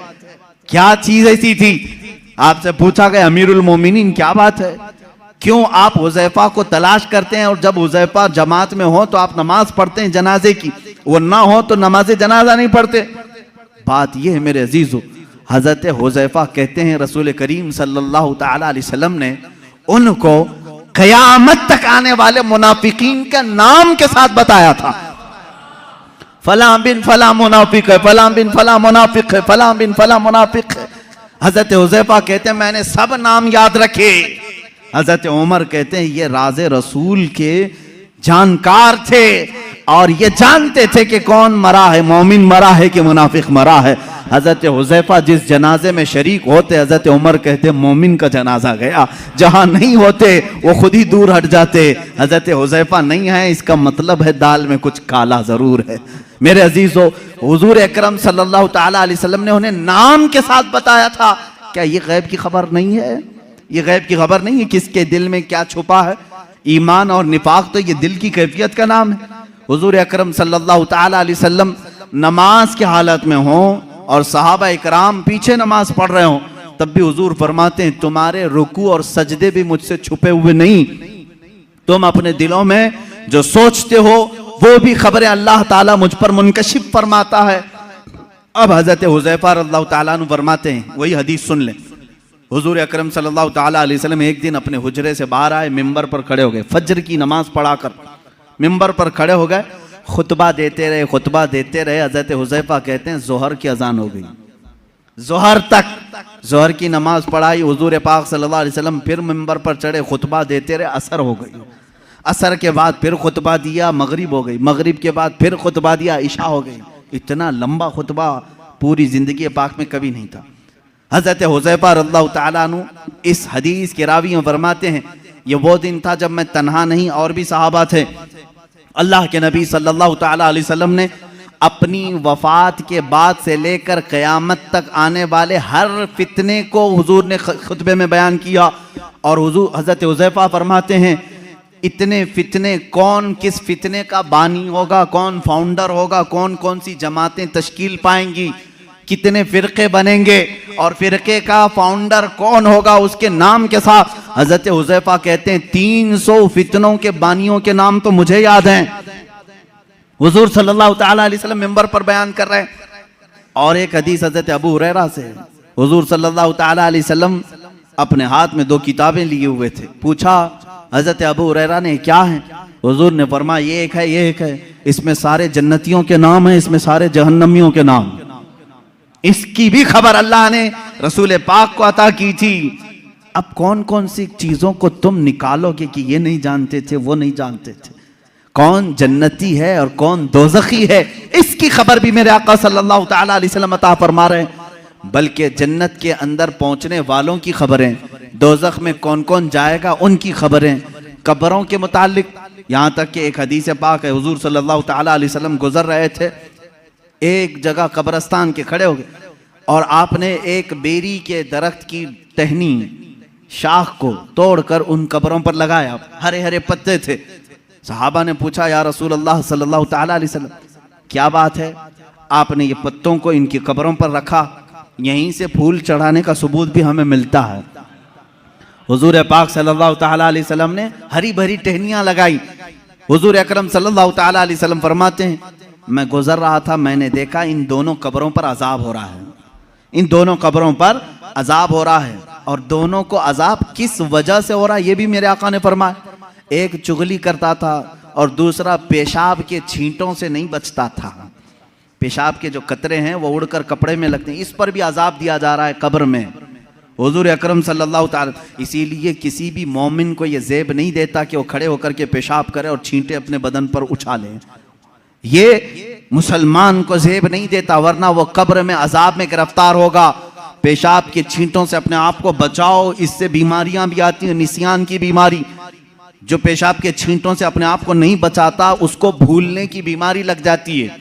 क्या चीज ऐसी थी? आपसे पूछा गया अमीरुल मोमिनीन, क्या बात है, क्यों आप हुज़ैफा को तलाश करते हैं, और जब हुज़ैफा जमात में हो तो आप नमाज पढ़ते हैं जनाजे की, वो ना हो तो नमाज जनाजा नहीं पढ़ते? बात ये है मेरे अजीजों, हजरत हुज़ैफा कहते हैं रसूल करीम सल्लल्लाहु तआला अलैहि वसल्लम ने उनको क़यामत तक आने वाले मुनाफिकीन का नाम के साथ बताया था। फला बिन फला मुनाफिक है, फला बिन फला मुनाफिक है, फला बिन फला मुनाफिक है। हजरत हुज़ैफा कहते हैं मैंने सब नाम याद रखे। हजरत उमर कहते हैं ये राज़े रसूल के जानकार थे और ये जानते थे कि कौन मरा है, मोमिन मरा है कि मुनाफिक मरा है। हजरत हुज़ैफा जिस जनाजे में शरीक होते, हजरत उमर कहते मोमिन का जनाजा गया, जहां नहीं होते वो खुद ही दूर हट जाते। हजरत हुज़ैफा नहीं है, इसका मतलब है दाल में कुछ काला जरूर है। मेरे अजीजों, हुजूर अकरम सल्लल्लाहु तआला अलैहि वसल्लम ने उन्हें नाम के साथ बताया था। क्या ये गैब की खबर नहीं है? ये गैब की खबर नहीं है किसके दिल में क्या छुपा है? ईमान और निफाक तो ये दिल की कैफियत का नाम है। हुजूर अकरम सल्लल्लाहु तआला अलैहि वसल्लम नमाज की हालत में हो और सहाबा इकराम पीछे नमाज पढ़ रहे हो, तब भी हुजूर फरमाते हैं तुम्हारे रुकू और सजदे भी मुझसे छुपे हुए नहीं, तुम अपने दिलों में जो सोचते हो वो भी खबरें अल्लाह ताला मुझ पर मुनकशिफ फरमाता है। अब हजरत हुज़ैफा रज़ियल्लाहु ताला अन्हु फरमाते हैं, वही हदीस सुन लें। हुजूर अकरम सल्लल्लाहु ताला अलैहि वसल्लम एक दिन अपने हुजरे से बाहर आए, मिंबर पर खड़े हो गए, फज्र की नमाज पढ़ाकर मिंबर पर खड़े हो गए, खुतबा देते रहे, खुतबा देते रहे। हजरत हुज़ैफा कहते हैं जोहर की अजान हो गई, जोहर तक जोहर की नमाज पढ़ाई। हुजूर पाक सल्लल्लाहु अलैहि वसल्लम फिर मिंबर पर चढ़े, खुतबा देते रहे, असर हो गई, असर के बाद फिर खुतबा दिया, मगरिब हो गई, मगरिब के बाद फिर खुतबा दिया, इशा हो गई। इतना लंबा खुतबा पूरी जिंदगी पाक में कभी नहीं था। हजरत हुज़ैफा रज़ियल्लाहु ताला अन्हु इस हदीस के रावी में फरमाते हैं ये वो दिन था जब मैं तन्हा नहीं और भी सहाबा थे। अल्लाह के नबी सल्लल्लाहु ताला अलैहि वसल्लम ने अपनी वफात के बाद से लेकर क़यामत तक आने वाले हर फितने को हुजूर ने खुतबे में बयान किया। और हुजूर हजरत हुज़ैफा फरमाते हैं इतने फितने, कौन किस फितने का बानी होगा, कौन फाउंडर होगा, कौन कौन सी जमातें तश्कील पाएंगी, कितने फिरके बनेंगे और फिरके का फाउंडर कौन होगा, उसके नाम के साथ हजरत हुज़ैफा कहते हैं 300 फितनों के बानियों के नाम तो मुझे याद हैं। हुजूर सल्लल्लाहु ताला अलैहि वसल्लम मिंबर पर बयान कर रहे हैं। और एक हदीस हजरत अबू हुरैरा से, हुजूर सल्लल्लाहु ताला अलैहि वसल्लम अपने हाथ में 2 किताबें लिए हुए थे। पूछा हजरत अबू हुरैरा ने क्या है? हुजूर ने फरमाया ये एक है, ये एक है, इसमें सारे जन्नतियों के नाम है, इसमें सारे जहन्नमियों के नाम। इसकी भी खबर अल्लाह ने रसूल पाक को अता की थी। अब कौन कौन सी चीजों को तुम निकालोगे कि ये नहीं जानते थे, वो नहीं जानते थे, कौन जन्नती है और कौन दोज़खी है, इसकी खबर भी मेरे आका सल्लल्लाहु ताला अलैहि वसल्लम अता फरमा रहे हैं। बल्कि जन्नत के अंदर पहुंचने वालों की खबरें, दोज़ख में कौन कौन जाएगा उनकी खबरें, कब्रों के मुतालिक, यहाँ तक कि एक हदीस पाक है हुजूर सल्लल्लाहु ताला अलैहि वसल्लम गुजर रहे थे, एक जगह कब्रस्तान के खड़े हो गए, और आपने एक बेरी के दरख्त की टहनी शाख को तोड़कर उन कब्रों पर लगाया, हरे हरे पत्ते थे। सहाबा ने पूछा, या रसूल अल्लाह सल्लल्लाहु ताला अलैहि वसल्लम, क्या बात है, आपने ये पत्तों को इनकी कब्रों पर रखा, यहीं से फूल चढ़ाने का सबूत भी हमें मिलता है। हुजूर पाक सल्लल्लाहु ताला अलैहि वसल्लम ने हरी भरी टहनियां लगाई। हुजूर अकरम सल्लल्लाहु ताला अलैहि वसल्लम फरमाते हैं, मैं गुजर रहा था, मैंने देखा इन दोनों कब्रों पर अजाब हो रहा है, इन दोनों कब्रों पर अजाब हो रहा है। और दोनों को अजाब किस वजह से हो रहा है ये भी मेरे आका ने फरमाया। एक चुगली करता था और दूसरा पेशाब के छींटों से नहीं बचता था। पेशाब के जो कतरे हैं वो उड़कर कपड़े में लगते हैं, इस पर भी अजाब दिया जा रहा है कब्र में। हुजूर अकरम सल्लल्लाहु ताला, इसीलिए किसी भी मोमिन को ये ज़ेब नहीं देता कि वो खड़े होकर के पेशाब करे और छींटे अपने बदन पर उछाले। ये मुसलमान को ज़ेब नहीं देता, वरना वो कब्र में अजाब में गिरफ्तार होगा। पेशाब के छींटों से अपने आप को बचाओ, इससे बीमारियां भी आती हैं, निसियान की बीमारी। जो पेशाब के छींटों से अपने आप को नहीं बचाता उसको भूलने की बीमारी लग जाती है,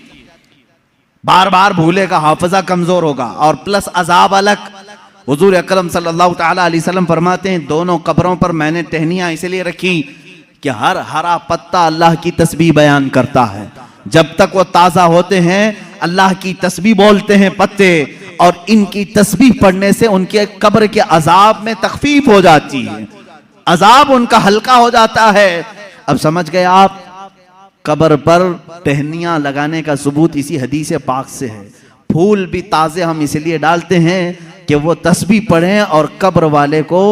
बार बार भूलेगा, हाफिजा कमजोर होगा, और प्लस अजाब अलग। हुजूर अकरम सल्लल्लाहु ताला अलैहि वसल्लम फरमाते हैं, दोनों कब्रों पर मैंने टहनियां इसलिए रखी कि हर हरा पत्ता अल्लाह की तस्बीह बयान करता है। जब तक वो ताजा होते हैं अल्लाह की तस्बीह बोलते हैं पत्ते, और इनकी तस्बीह पढ़ने से उनके कब्र के अजाब में तखफीफ हो जाती है, अजाब उनका हल्का हो जाता है। अब समझ गए आप, कब्र पर टहनियां लगाने का सबूत इसी हदीस पाक से है। फूल भी ताजे हम इसलिए डालते हैं कि वो तस्बीह पढ़ें और कब्र वाले को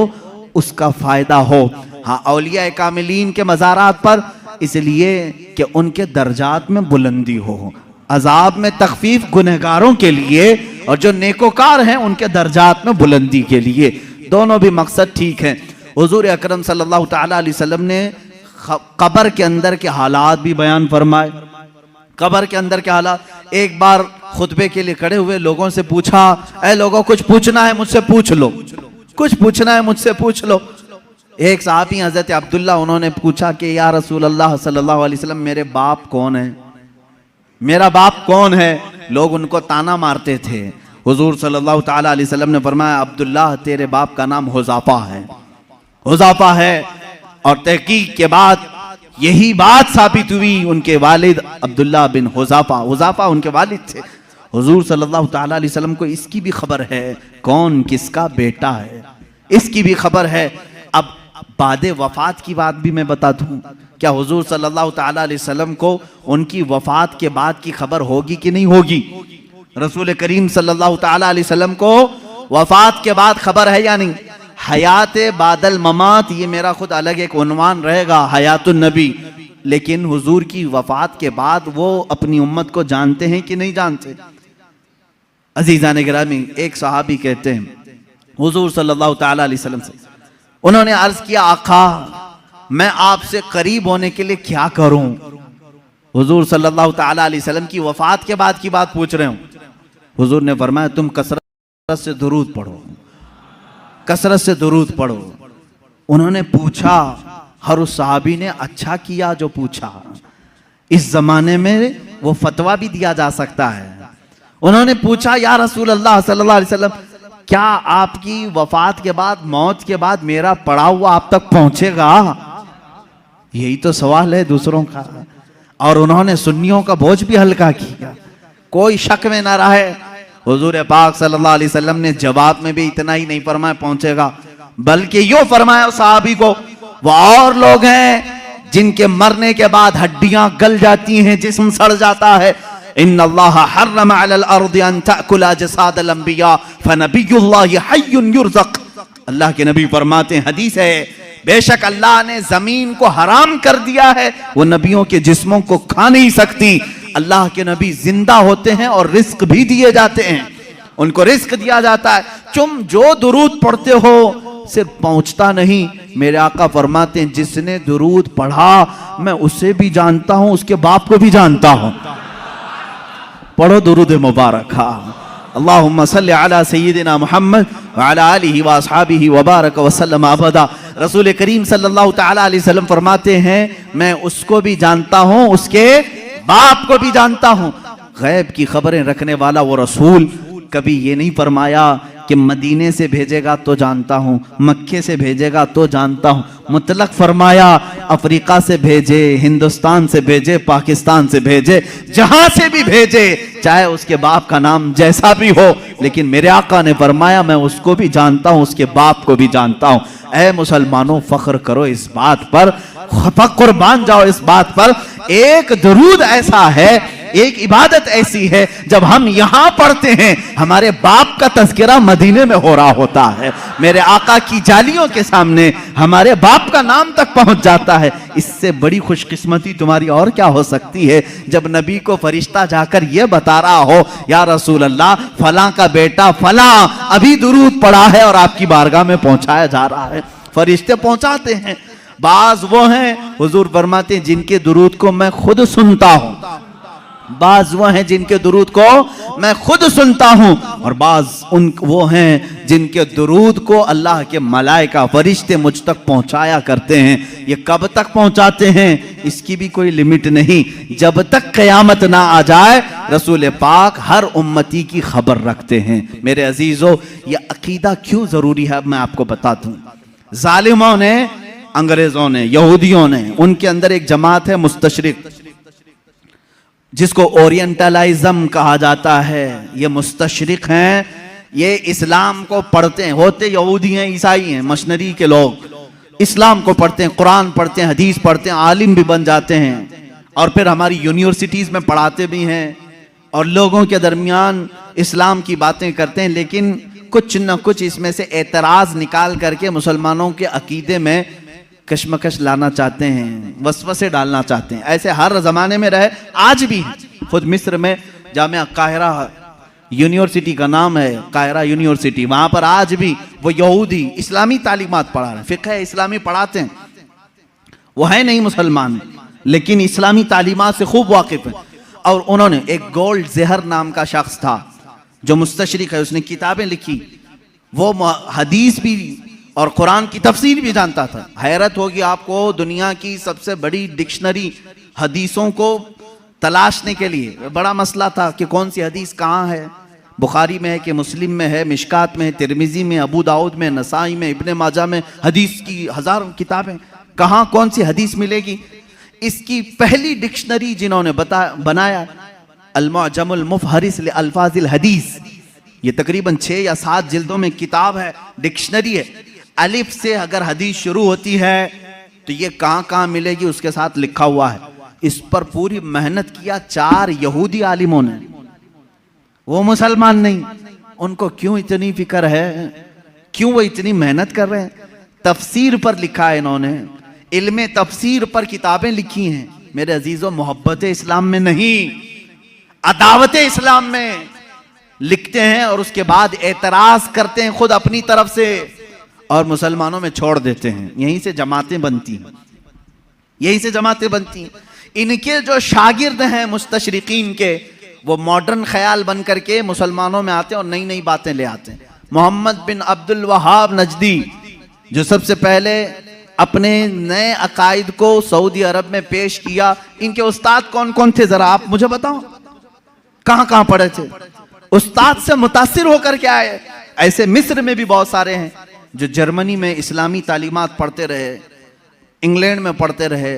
उसका फायदा हो। हाँ, औलिया कामिलीन के मज़ारात पर इसलिए कि उनके दर्जात में बुलंदी हो, अजाब में तखफीफ गुनहगारों के लिए, और जो नेकोकार हैं उनके दर्जात में बुलंदी के लिए। दोनों भी मकसद ठीक है। हुजूर अकरम सल्लल्लाहु ताला अलैहि वसल्लम ने कब्र के अंदर के हालात भी बयान फरमाए। कब्र के अंदर के हालात, एक बार खुतबे के लिए खड़े हुए लोगों से पूछा, ऐ लोगों, कुछ पूछना है मुझसे पूछ लो, कुछ पूछना है मुझसे पूछ लो। एक साहबी हजरत अब्दुल्ला, उन्होंने पूछा कि या रसूल अल्लाह सल्लल्लाहु अलैहि वसल्लम, मेरे बाप कौन है, मेरा बाप कौन है। लोग उनको ताना मारते थे। हुजूर सल्लल्लाहु ताला अलैहि वसल्लम ने फरमाया, अब्दुल्ला, तेरे बाप का नाम हुज़ाफा है, हुज़ाफा है। और तहकीक के बाद यही बात साबित हुई, उनके वालिद अब्दुल्ला बिन हुज़ाफा, हुज़ाफा उनके वालिद थे। हुजूर सल्लल्लाहु ताला अलैहि वसल्लम को इसकी भी खबर है, कौन किसका बेटा है, इसकी भी खबर है। अब बादे वफात की बात भी मैं बता दूं, क्या हुजूर सल्लल्लाहु ताला अलैहि वसल्लम को उनकी वफात के बाद की खबर होगी कि नहीं होगी? रसूल करीम सल्लल्लाहु ताला अलैहि वसल्लम को वफात के बाद खबर है या नहीं? हयात बादल ममात, ये मेरा खुद अलग एक उन्वान रहेगा, हयातुन नबी। लेकिन हुजूर की वफात के बाद वो अपनी उम्मत को जानते हैं कि नहीं जानते? अजीजान गिरामी, एक सहाबी कहते हैं हुजूर सल्लल्लाहु ताला अलैहि वसल्लम से, उन्होंने अर्ज किया, आका मैं आपसे करीब होने के लिए क्या करूं? हुजूर सल्लल्लाहु ताला अलैहि वसल्लम की वफात के बाद की बात पूछ रहे हूं। हुजूर ने फरमाया, तुम कसरत से दुरूद पढ़ो, कसरत से दुरूद पढ़ो। उन्होंने पूछा, हर उस सहाबी ने अच्छा किया जो पूछा। इस जमाने में वो फतवा भी दिया जा सकता है। उन्होंने पूछा, या रसूल अल्लाह सल्लल्लाहु अलैहि वसल्लम, क्या आपकी वफात के बाद, मौत के बाद मेरा पड़ा हुआ आप तक पहुंचेगा? यही तो सवाल है दूसरों का। और उन्होंने सुन्नियों का बोझ भी हल्का किया, कोई शक में ना रहे। हुजूर पाक सल्लल्लाहु अलैहि वसल्लम ने जवाब में भी इतना ही नहीं फरमाया पहुंचेगा, बल्कि यूं फरमाया सहाबी को, वो और लोग हैं जिनके मरने के बाद हड्डियां गल जाती हैं, जिस्म सड़ जाता है। इन्नल्लाह हर्रम अलल अर्दि अन तअकुला जसादल अंबिया फनबियुल्लाहि हय्युन युरज़क़। अल्लाह के नबी फरमाते हैं, हदीस है, बेशक अल्लाह ने जमीन को हराम कर दिया है, वो नबियों के जिस्मों को खा नहीं सकती। अल्लाह के नबी जिंदा होते हैं और रिस्क भी दिए जाते हैं, उनको रिस्क दिया जाता है। तुम जो दुरूद पढ़ते हो सिर्फ पहुंचता नहीं, मेरे आका फरमाते हैं, जिसने दुरूद पढ़ा मैं उसे भी जानता हूं, उसके बाप को भी जानता हूं। पढ़ो दुरूद मुबारक। अल्लाहुम्मा सल्लि अला सय्यिदिना मुहम्मद व अला आलिहि व अस्हाबिहि व बारक व सल्लम अबदा। रसूल करीम सल्लल्लाहु ताला अलैहि वसल्लम फरमाते हैं, मैं उसको भी जानता हूं, उसके बाप को भी जानता हूं। गैब की खबरें रखने वाला वो रसूल कभी ये नहीं फरमाया कि मदीने से भेजेगा तो जानता हूँ, मक्के से भेजेगा तो जानता हूँ। मुतलक फरमाया अफ्रीका से भेजे, हिंदुस्तान से भेजे, पाकिस्तान से भेजे, जहां से भी भेजे, चाहे उसके बाप का नाम जैसा भी हो, लेकिन मेरे आका ने फरमाया मैं उसको भी जानता हूँ, उसके बाप को भी जानता हूँ। ऐ मुसलमानों, फख्र करो इस बात पर, कुर्बान जाओ इस बात पर। एक दरूद ऐसा है, एक इबादत ऐसी है, जब हम यहां पढ़ते हैं हमारे बाप का तज़किरा मदीने में हो रहा होता है। मेरे आका की जालियों के सामने हमारे बाप का नाम तक पहुंच जाता है। इससे बड़ी खुशकिस्मती तुम्हारी और क्या हो सकती है, जब नबी को फरिश्ता जाकर यह बता रहा हो, या रसूल अल्लाह फलां का बेटा फलां अभी दुरूद पढ़ा है और आपकी बारगाह में पहुंचाया जा रहा है। फरिश्ते पहुंचाते हैं। बाज वो हैं, हुजूर फरमाते हैं, जिनके दुरूद को मैं खुद सुनता हूं। बाज वो हैं जिनके दुरूद को मैं खुद सुनता हूं, और बाज वो हैं जिनके दुरूद को अल्लाह के मलाइका फरिश्ते मुझ तक पहुंचाया करते हैं। ये कब तक पहुंचाते हैं इसकी भी कोई लिमिट नहीं, जब तक क़यामत ना आ जाए रसूल पाक हर उम्मती की खबर रखते हैं। मेरे अजीजों, ये अकीदा क्यों जरूरी है मैं आपको बताता हूं। जालिमों ने, अंग्रेजों ने, यहूदियों ने, उनके अंदर एक जमात है मुस्तशरिक, जिसको ओरिएंटलिज्म कहा जाता है। ये मुस्तशरिक हैं, ये इस्लाम को पढ़ते हैं, होते यहूदी हैं, ईसाई हैं, मशनरी के लोग इस्लाम को पढ़ते हैं, कुरान पढ़ते हैं, हदीस पढ़ते हैं, आलिम भी बन जाते हैं, और फिर हमारी यूनिवर्सिटीज़ में पढ़ाते भी हैं, और लोगों के दरमियान इस्लाम की बातें करते हैं, लेकिन कुछ न कुछ इसमें से एतराज़ निकाल करके मुसलमानों के अकीदे में कशमकश लाना चाहते हैं, वसवसे डालना चाहते हैं। ऐसे हर ज़माने में रहे, आज भी है। खुद मिस्र में जामिया काहिरा यूनिवर्सिटी का नाम है, काहिरा यूनिवर्सिटी, वहाँ पर आज भी वो यहूदी इस्लामी तालीमात पढ़ा रहे हैं, फ़िक़्ह इस्लामी पढ़ाते हैं। वो है नहीं मुसलमान, लेकिन इस्लामी तालीमात से खूब वाकिफ़ है। और उन्होंने, एक गोल्ड ज़हर नाम का शख्स था जो मुस्तशरिक है, उसने किताबें लिखी, वो हदीस भी और कुरान की तफसीर भी जानता था। हैरत होगी आपको, दुनिया की सबसे बड़ी डिक्शनरी हदीसों को तलाशने के लिए बड़ा मसला था कि कौन सी हदीस कहाँ है। बुखारी में है कि मुस्लिम में है, मिशकात में है, तिरमिजी में, अबू दाऊद में, नसाई में, इब्ने माजा में, हदीस की हज़ारों किताबें, कहाँ कौन सी हदीस मिलेगी। इसकी पहली डिक्शनरी जिन्होंने बनाया, अल-मुअजमुल मुफहरिस लि अल्फाज़िल हदीस, ये तकरीबन 6 या 7 जिल्दों में किताब है, डिक्शनरी है। अलिफ से अगर हदीस शुरू होती है तो ये कहाँ कहाँ मिलेगी उसके साथ लिखा हुआ है। इस पर पूरी मेहनत किया 4 यहूदी आलिमों ने, वो मुसलमान नहीं। उनको क्यों इतनी फिक्र है, क्यों वो इतनी मेहनत कर रहे हैं? तफसीर पर लिखा है इन्होंने, इल्मे तफसीर पर किताबें लिखी हैं। मेरे अजीजों, मोहब्बत इस्लाम में नहीं, अदावत इस्लाम में लिखते हैं, और उसके बाद एतराज करते हैं खुद अपनी तरफ से, और मुसलमानों में छोड़ देते हैं। यहीं से जमातें बनती हैं, यहीं से जमातें बनती हैं। इनके जो शागिर्द हैं मुस्तशरिकीन के, वो मॉडर्न ख्याल बन करके मुसलमानों में आते हैं और नई नई बातें ले आते हैं। मोहम्मद बिन अब्दुल वहाब नजदी, जो सबसे पहले अपने नए अकायद को सऊदी अरब में पेश किया, इनके उस्ताद कौन कौन थे जरा आप मुझे बताओ, कहां कहां पढ़े थे? उस्ताद से मुतासिर होकर के आए। ऐसे मिस्र में भी बहुत सारे हैं जो जर्मनी में इस्लामी तालीमात पढ़ते रहे, इंग्लैंड में पढ़ते रहे,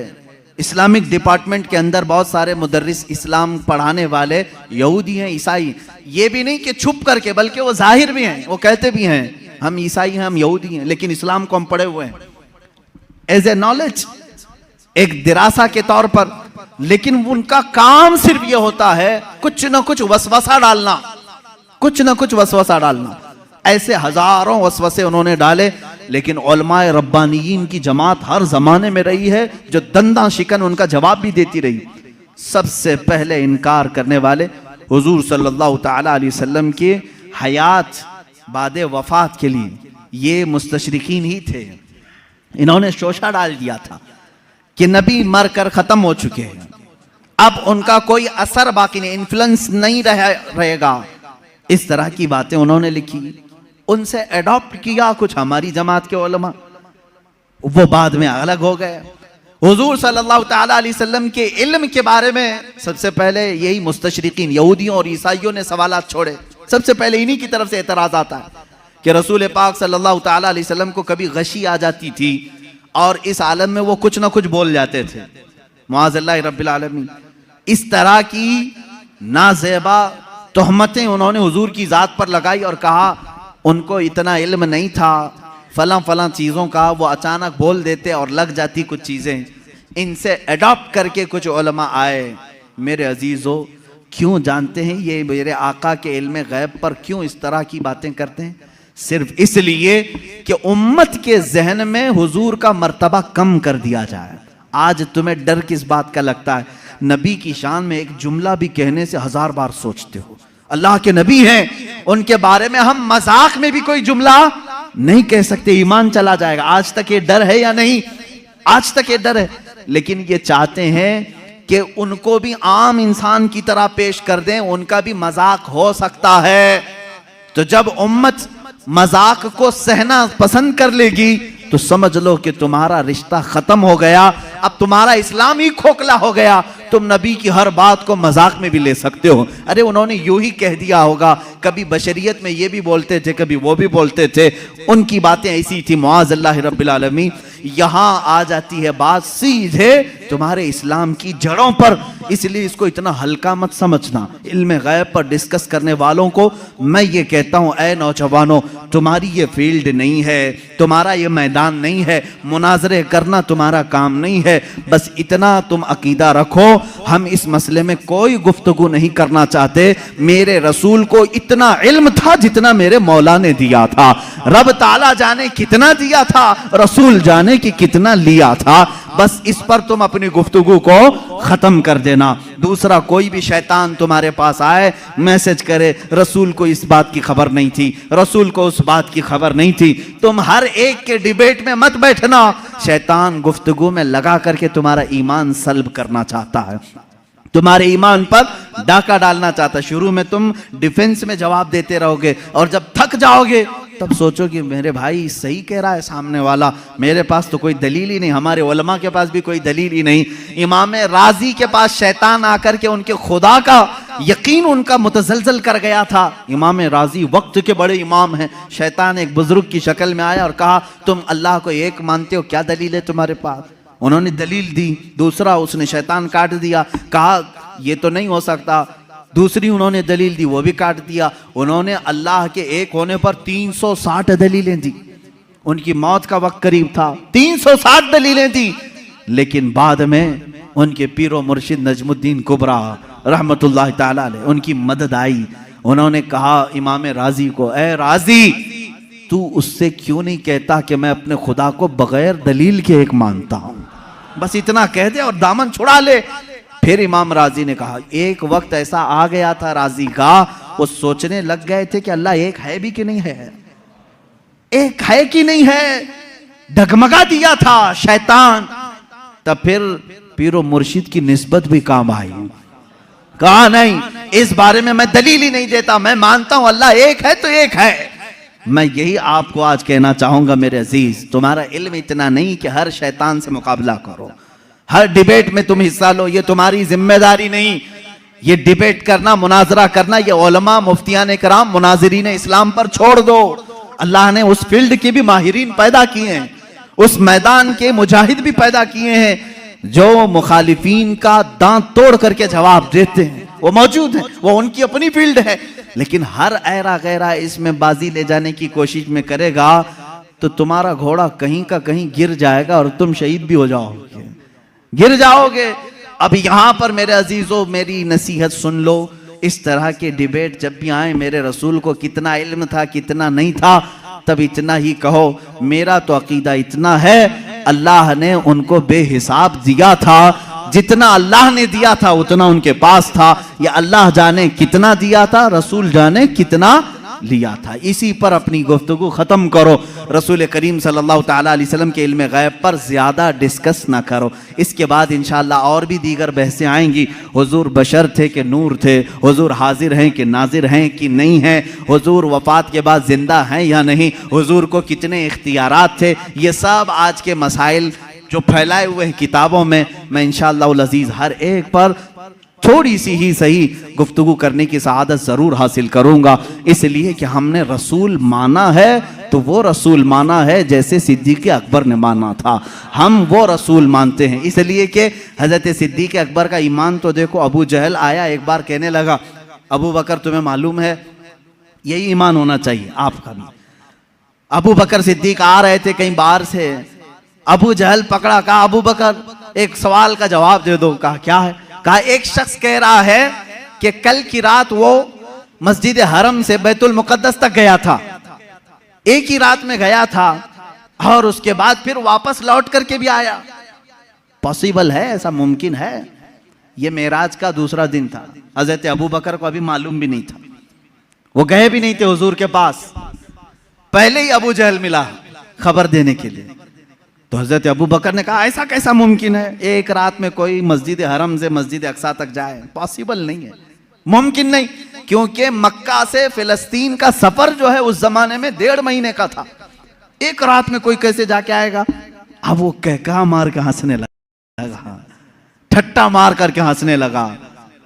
इस्लामिक डिपार्टमेंट के अंदर बहुत सारे मुदर्रिस इस्लाम पढ़ाने वाले यहूदी हैं, ईसाई। ये भी नहीं कि छुप करके, बल्कि वो जाहिर भी हैं, वो कहते भी हैं हम ईसाई हैं, हम यहूदी हैं, लेकिन इस्लाम को हम पढ़े हुए हैं एज ए नॉलेज, एक दिरासा के तौर पर। लेकिन उनका काम सिर्फ ये होता है कुछ ना कुछ वसवसा डालना, कुछ ना कुछ वसवसा डालना। ऐसे हजारों वसवसे उन्होंने डाले, लेकिन उलमाए रब्बानियीन की जमात हर जमाने में रही है जो दंदा शिकन उनका जवाब भी देती रही। सबसे पहले इनकार करने वाले हुजूर सल्लल्लाहु ताला अलैहि वसल्लम के हयात बादे वफात के लिए ये मुस्तशरिकीन ही थे। इन्होंने शोशा डाल दिया था कि नबी मर कर खत्म हो चुके हैं, अब उनका कोई असर बाकी नहीं, इन्फ्लुएंस नहीं रहेगा। इस तरह की बातें उन्होंने लिखी, उनसे एडॉप्ट किया कुछ हमारी जमात के उलमा, वो बाद में अलग हो गए। हुजूर सल्लल्लाहु ताला अलैहि वसल्लम के इल्म के बारे में सबसे पहले यही मुस्तशरिकीन यहूदियों और ईसाइयों ने सवालात छोड़े। सबसे पहले इन्हीं की तरफ से एतराज आता है कि रसूल पाक सल्लल्लाहु ताला अलैहि वसल्लम को कभी गशी आ जाती थी और इस आलम में वो कुछ ना कुछ बोल जाते थे, मुआज़ल्लाह रब्बिल आलमीन। इस तरह की नाज़ेबा तोहमतें उन्होंने हुजूर की ज़ात पर लगाई और कहा उनको इतना इल्म नहीं था फलां फलां चीज़ों का, वो अचानक बोल देते और लग जाती कुछ चीज़ें। इनसे अडॉप्ट करके कुछ उलमा आए। मेरे अजीज़ों, क्यों जानते हैं ये मेरे आका के इल्म गैब पर क्यों इस तरह की बातें करते हैं? सिर्फ इसलिए कि उम्मत के जहन में हुजूर का मर्तबा कम कर दिया जाए। आज तुम्हें डर किस बात का लगता है? नबी की शान में एक जुमला भी कहने से 1000 बार सोचते हो। अल्लाह के नबी हैं, उनके बारे में हम मजाक में भी कोई जुमला नहीं कह सकते, ईमान चला जाएगा। आज तक ये डर है या नहीं? आज तक ये डर है। लेकिन ये चाहते हैं कि उनको भी आम इंसान की तरह पेश कर दें, उनका भी मजाक हो सकता है। तो जब उम्मत मजाक को सहना पसंद कर लेगी तो समझ लो कि तुम्हारा रिश्ता खत्म हो गया, अब तुम्हारा इस्लाम ही खोखला हो गया। तुम नबी की हर बात को मजाक में भी ले सकते हो। अरे उन्होंने यूं ही कह दिया होगा, कभी बशरियत में ये भी बोलते थे, कभी वो भी बोलते थे, उनकी बातें ऐसी थी, मुआज़ल्लाह रब्बिल आलमीन। यहां आ जाती है बात सीधे तुम्हारे इस्लाम की जड़ों पर। इसलिए इसको इतना हल्का मत समझना। इल्म गैब पर डिस्कस करने वालों को मैं ये कहता हूं, ऐ नौजवानों, तुम्हारी ये फील्ड नहीं है, तुम्हारा ये मैदान नहीं है, मुनाजरे करना तुम्हारा काम नहीं है। बस इतना तुम अकीदा रखो, हम इस मसले में कोई गुफ्तगू नहीं करना चाहते। मेरे रसूल को इतना इल्म था जितना मेरे मौला ने दिया था। रब ताला जाने कितना दिया था, रसूल जाने कि कितना लिया था। बस इस पर तुम अपनी गुफ्तगू को खत्म कर देना। दूसरा, कोई भी शैतान तुम्हारे पास आए, मैसेज करे, रसूल को इस बात की खबर नहीं थी, रसूल को उस बात की खबर नहीं थी, तुम हर एक के डिबेट में मत बैठना। शैतान गुफ्तगू में लगा करके तुम्हारा ईमान सल्ब करना चाहता है, तुम्हारे ईमान पर डाका डालना चाहता है। शुरू में तुम डिफेंस में जवाब देते रहोगे और जब थक जाओगे तब सोचो कि मेरे भाई सही कह रहा है सामने वाला, मेरे पास तो कोई दलील ही नहीं, हमारे उलमा के पास भी कोई दलील ही नहीं। इमाम राजी के पास शैतान आकर के उनके खुदा का यकीन उनका मुतजलजल कर गया था। इमाम राजी वक्त के बड़े इमाम हैं। शैतान एक बुजुर्ग की शक्ल में आया और कहा, तुम अल्लाह को एक मानते हो, क्या दलील है तुम्हारे पास? उन्होंने दलील दी। दूसरा, उसने शैतान काट दिया, कहा ये तो नहीं हो सकता। दूसरी उन्होंने दलील दी, वो भी काट दिया। उन्होंने अल्लाह के एक होने पर 360 दलीलें दी। उनकी मौत का वक्त करीब था, 360 दलीलें दी। लेकिन बाद में उनके पीरो मुर्शिद नजमुद्दीन कुबरा रहमतुल्लाह ताला अलैह, उनकी मदद आई। उन्होंने कहा इमाम राजी को, ए राजी, तू उससे क्यों नहीं कहता कि मैं अपने खुदा को बगैर दलील के एक मानता हूं? बस इतना कह दे और दामन छुड़ा ले। फिर इमाम राजी ने कहा, एक वक्त ऐसा आ गया था राजी का, वो सोचने लग गए थे कि अल्लाह एक है भी कि नहीं है, एक है कि नहीं है, डगमगा दिया था शैतान। तब फिर पीरो मुर्शिद की निस्बत भी काम आई। कहा नहीं, इस बारे में मैं दलील ही नहीं देता, मैं मानता हूं अल्लाह एक है तो एक है। मैं यही आपको आज कहना चाहूंगा मेरे अजीज, तुम्हारा इल्म इतना नहीं कि हर शैतान से मुकाबला करो, हर डिबेट में तुम हिस्सा लो, ये तुम्हारी जिम्मेदारी नहीं। ये डिबेट करना, मुनाजरा करना, ये उलमा, मुफ्तियान कराम, मुनाजिरीन इस्लाम पर छोड़ दो। अल्लाह ने उस फील्ड के भी माहिरीन पैदा किए हैं, उस मैदान के मुजाहिद भी पैदा किए हैं जो मुखालिफीन का दांत तोड़ करके जवाब देते हैं। वो मौजूद है, वो उनकी अपनी फील्ड है। लेकिन हर ऐरा गैरा इसमें बाजी ले जाने की कोशिश में करेगा तो तुम्हारा घोड़ा कहीं का कहीं गिर जाएगा और तुम शहीद भी हो जाओगे, गिर जाओगे। अब यहां पर मेरे अजीजों, मेरी नसीहत सुन लो। इस तरह के डिबेट जब भी आए, मेरे रसूल को कितना इल्म था, कितना नहीं था, तब इतना ही कहो, मेरा तो अकीदा इतना है, अल्लाह ने उनको बेहिसाब दिया था, जितना अल्लाह ने दिया था उतना उनके पास था। या अल्लाह जाने कितना दिया था, रसूल जाने कितना लिया था। इसी पर अपनी गुफ्तगू खत्म करो। रसूल करीम सल्लल्लाहु ताला अलैहि वसल्लम के इल्म गैब पर ज्यादा डिस्कस ना करो। इसके बाद इंशाअल्लाह और भी दीगर बहसें आएंगी। हुजूर बशर थे कि नूर थे, हुजूर हाजिर हैं कि नाजिर हैं कि नहीं हैं, हुजूर वफात के बाद जिंदा हैं या नहीं, हुजूर को कितने इख्तियारात थे, ये सब आज के मसाइल जो फैलाए हुए हैं किताबों में, मैं इंशाअल्लाह अज़ीज़ हर एक पर थोड़ी सी ही सही गुफ्तगू करने की सआदत जरूर हासिल करूंगा, इसलिए कि हमने रसूल माना है तो वो रसूल माना है जैसे सिद्दीक़ अकबर ने माना था। हम वो रसूल मानते हैं, इसलिए कि हज़रत सिद्दीक़ अकबर का ईमान तो देखो। अबू जहल आया एक बार, कहने लगा अबू बकर तुम्हें मालूम है, यही ईमान होना चाहिए आपका भी। अबू बकर सिद्दीक आ रहे थे कहीं बाहर से, अबू जहल पकड़ा, कहा अबू बकर एक सवाल का जवाब दे दो। कहा क्या है? कहा एक शख्स कह रहा है कि कल की रात वो मस्जिद हरम से बैतुल मुकद्दस तक गया था, एक ही रात में गया था और उसके बाद फिर वापस लौट करके भी आया। पॉसिबल है? ऐसा मुमकिन है? ये मेराज का दूसरा दिन था, हजरत अबू बकर को अभी मालूम भी नहीं था, वो गए भी नहीं थे हुजूर के पास, पहले ही अबू जहल मिला खबर देने के लिए। तो हजरत अबू बकर ने कहा ऐसा कैसा मुमकिन है, एक रात में कोई मस्जिद हरम से मस्जिद अक्सा तक जाए? पॉसिबल नहीं है, मुमकिन नहीं, क्योंकि मक्का से फिलिस्तीन का सफर जो है उस जमाने में 1.5 महीने का था, एक रात में कोई कैसे जाके आएगा? अब वो कहका मार के हंसने लगा, ठट्टा मार करके हंसने लगा,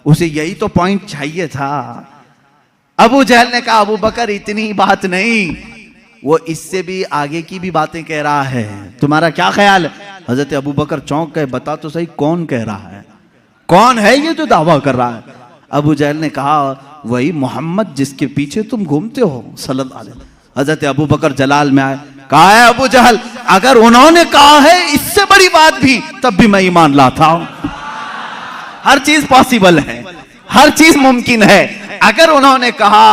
उसे यही तो पॉइंट चाहिए था। अबू जहल ने कहा अबू बकर इतनी बात नहीं, वो इससे भी आगे की भी बातें कह रहा है, तुम्हारा क्या ख्याल है? हजरत अबू बकर चौंक गए, बता तो सही कौन कह रहा है, कौन है ये जो दावा कर रहा है? अबू जहल ने कहा वही मोहम्मद जिसके पीछे तुम घूमते हो सल्लल्लाहु अलैहि वसल्लम। हजरत अबू बकर जलाल में आए, कहा है अबू जहल अगर उन्होंने कहा है इससे बड़ी बात भी, तब भी मैं ईमान लाता हूं। हर चीज पॉसिबल है, हर चीज मुमकिन है। अगर उन्होंने कहा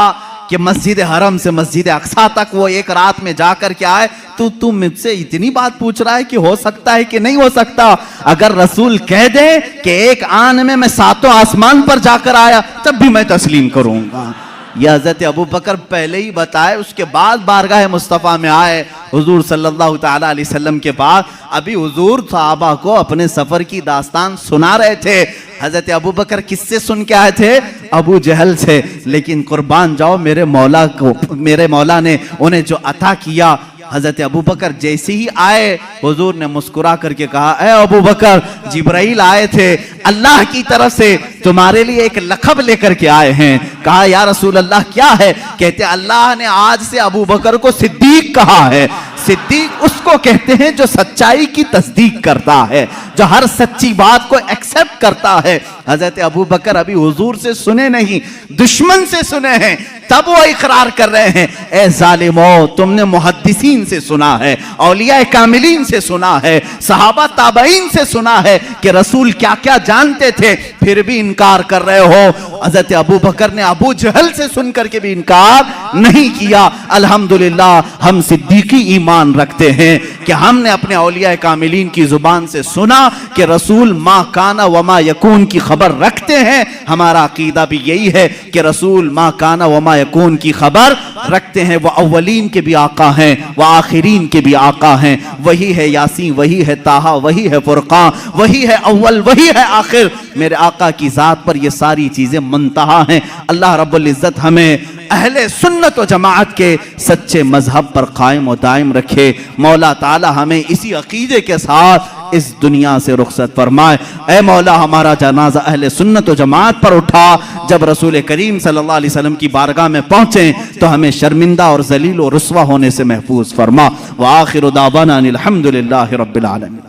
कि मस्जिद हरम से मस्जिद अक्सा तक वो एक रात में जाकर के आए, तो तुम मुझसे इतनी बात पूछ रहा है कि हो सकता है कि नहीं हो सकता? अगर रसूल कह दे कि एक आन में मैं 7 आसमान पर जाकर आया, तब भी मैं तस्लीम करूंगा। यह हजरत अबू बकर पहले ही बताए, उसके बाद बारगाह मुस्तफ़ा में आए हुजूर सल्लल्लाहु ताला अलैहि वसल्लम के पास। अभी हुजूर सहाबा को अपने सफर की दास्तान सुना रहे थे। हजरत अबू बकर किससे सुन के आए थे? अबू जहल से। लेकिन कुर्बान जाओ मेरे मौला को, मेरे मौला ने उन्हें जो अता किया। हजरत अबू बकर जैसे ही आए, हुजूर ने मुस्कुरा करके कहा ए अबू बकर, जिब्राइल आए थे अल्लाह की तरफ से, तुम्हारे लिए एक लक़ब लेकर के आए हैं। कहा या रसूल अल्लाह क्या है? कहते अल्लाह ने आज से अबू बकर को सिद्दीक कहा है। सिद्दीक उसको कहते हैं जो सच्चाई की तस्दीक करता है, जो हर सच्ची बात को एक्सेप्ट करता है। हजरत अबू बकर अभी हुजूर से सुने नहीं, दुश्मन से सुने हैं, तब वो इकरार कर रहे हैं ए जालिमो, तुमने मुहद्दिसीन से सुना है, औलिया कामिलीन से सुना है, सहाबा ताबईन से सुना है कि रसूल क्या क्या जानते थे, फिर भी इनकार कर रहे हो। हजरत अबू बकर ने अबू जहल से सुन करके भी इनकार नहीं किया। अल्हम्दुलिल्लाह हम सिद्दीकी ईमान रखते हैं कि हमने अपने औलिया कामिलीन की जुबान से सुना कि रसूल मा काना व मा यकून की खबर रखते हैं। हमारा अकीदा भी यही है कि रसूल मा काना व मा यकून की खबर रखते हैं। वह अव्वलीन के भी आका हैं, वह आखिरीन के भी आका हैं। वही है यासीन, वही है ताहा, वही है फुरकान, वही है अव्वल, वही है आखिर। मेरे आका की जात पर ये सारी चीजें मुंतहा हैं। अल्लाह रब्बुल इज्जत हमें अहले सुन्नत व जमाअत के सच्चे मजहब पर कायम व दायम रखे। मौला ताला हमें इसी अकीदे के साथ इस दुनिया से रुखसत फरमाए। ऐ मौला हमारा जनाजा अहले सुन्नत व जमाअत पर उठा। जब रसूल करीम सल्लल्लाहु अलैहि वसल्लम की बारगाह में पहुंचे तो हमें शर्मिंदा और जलील और रुस्वा होने से महफूज फरमा। व आखिरु दावाना अनिल हम्दुलिल्लाहि रब्बिल आलमीन।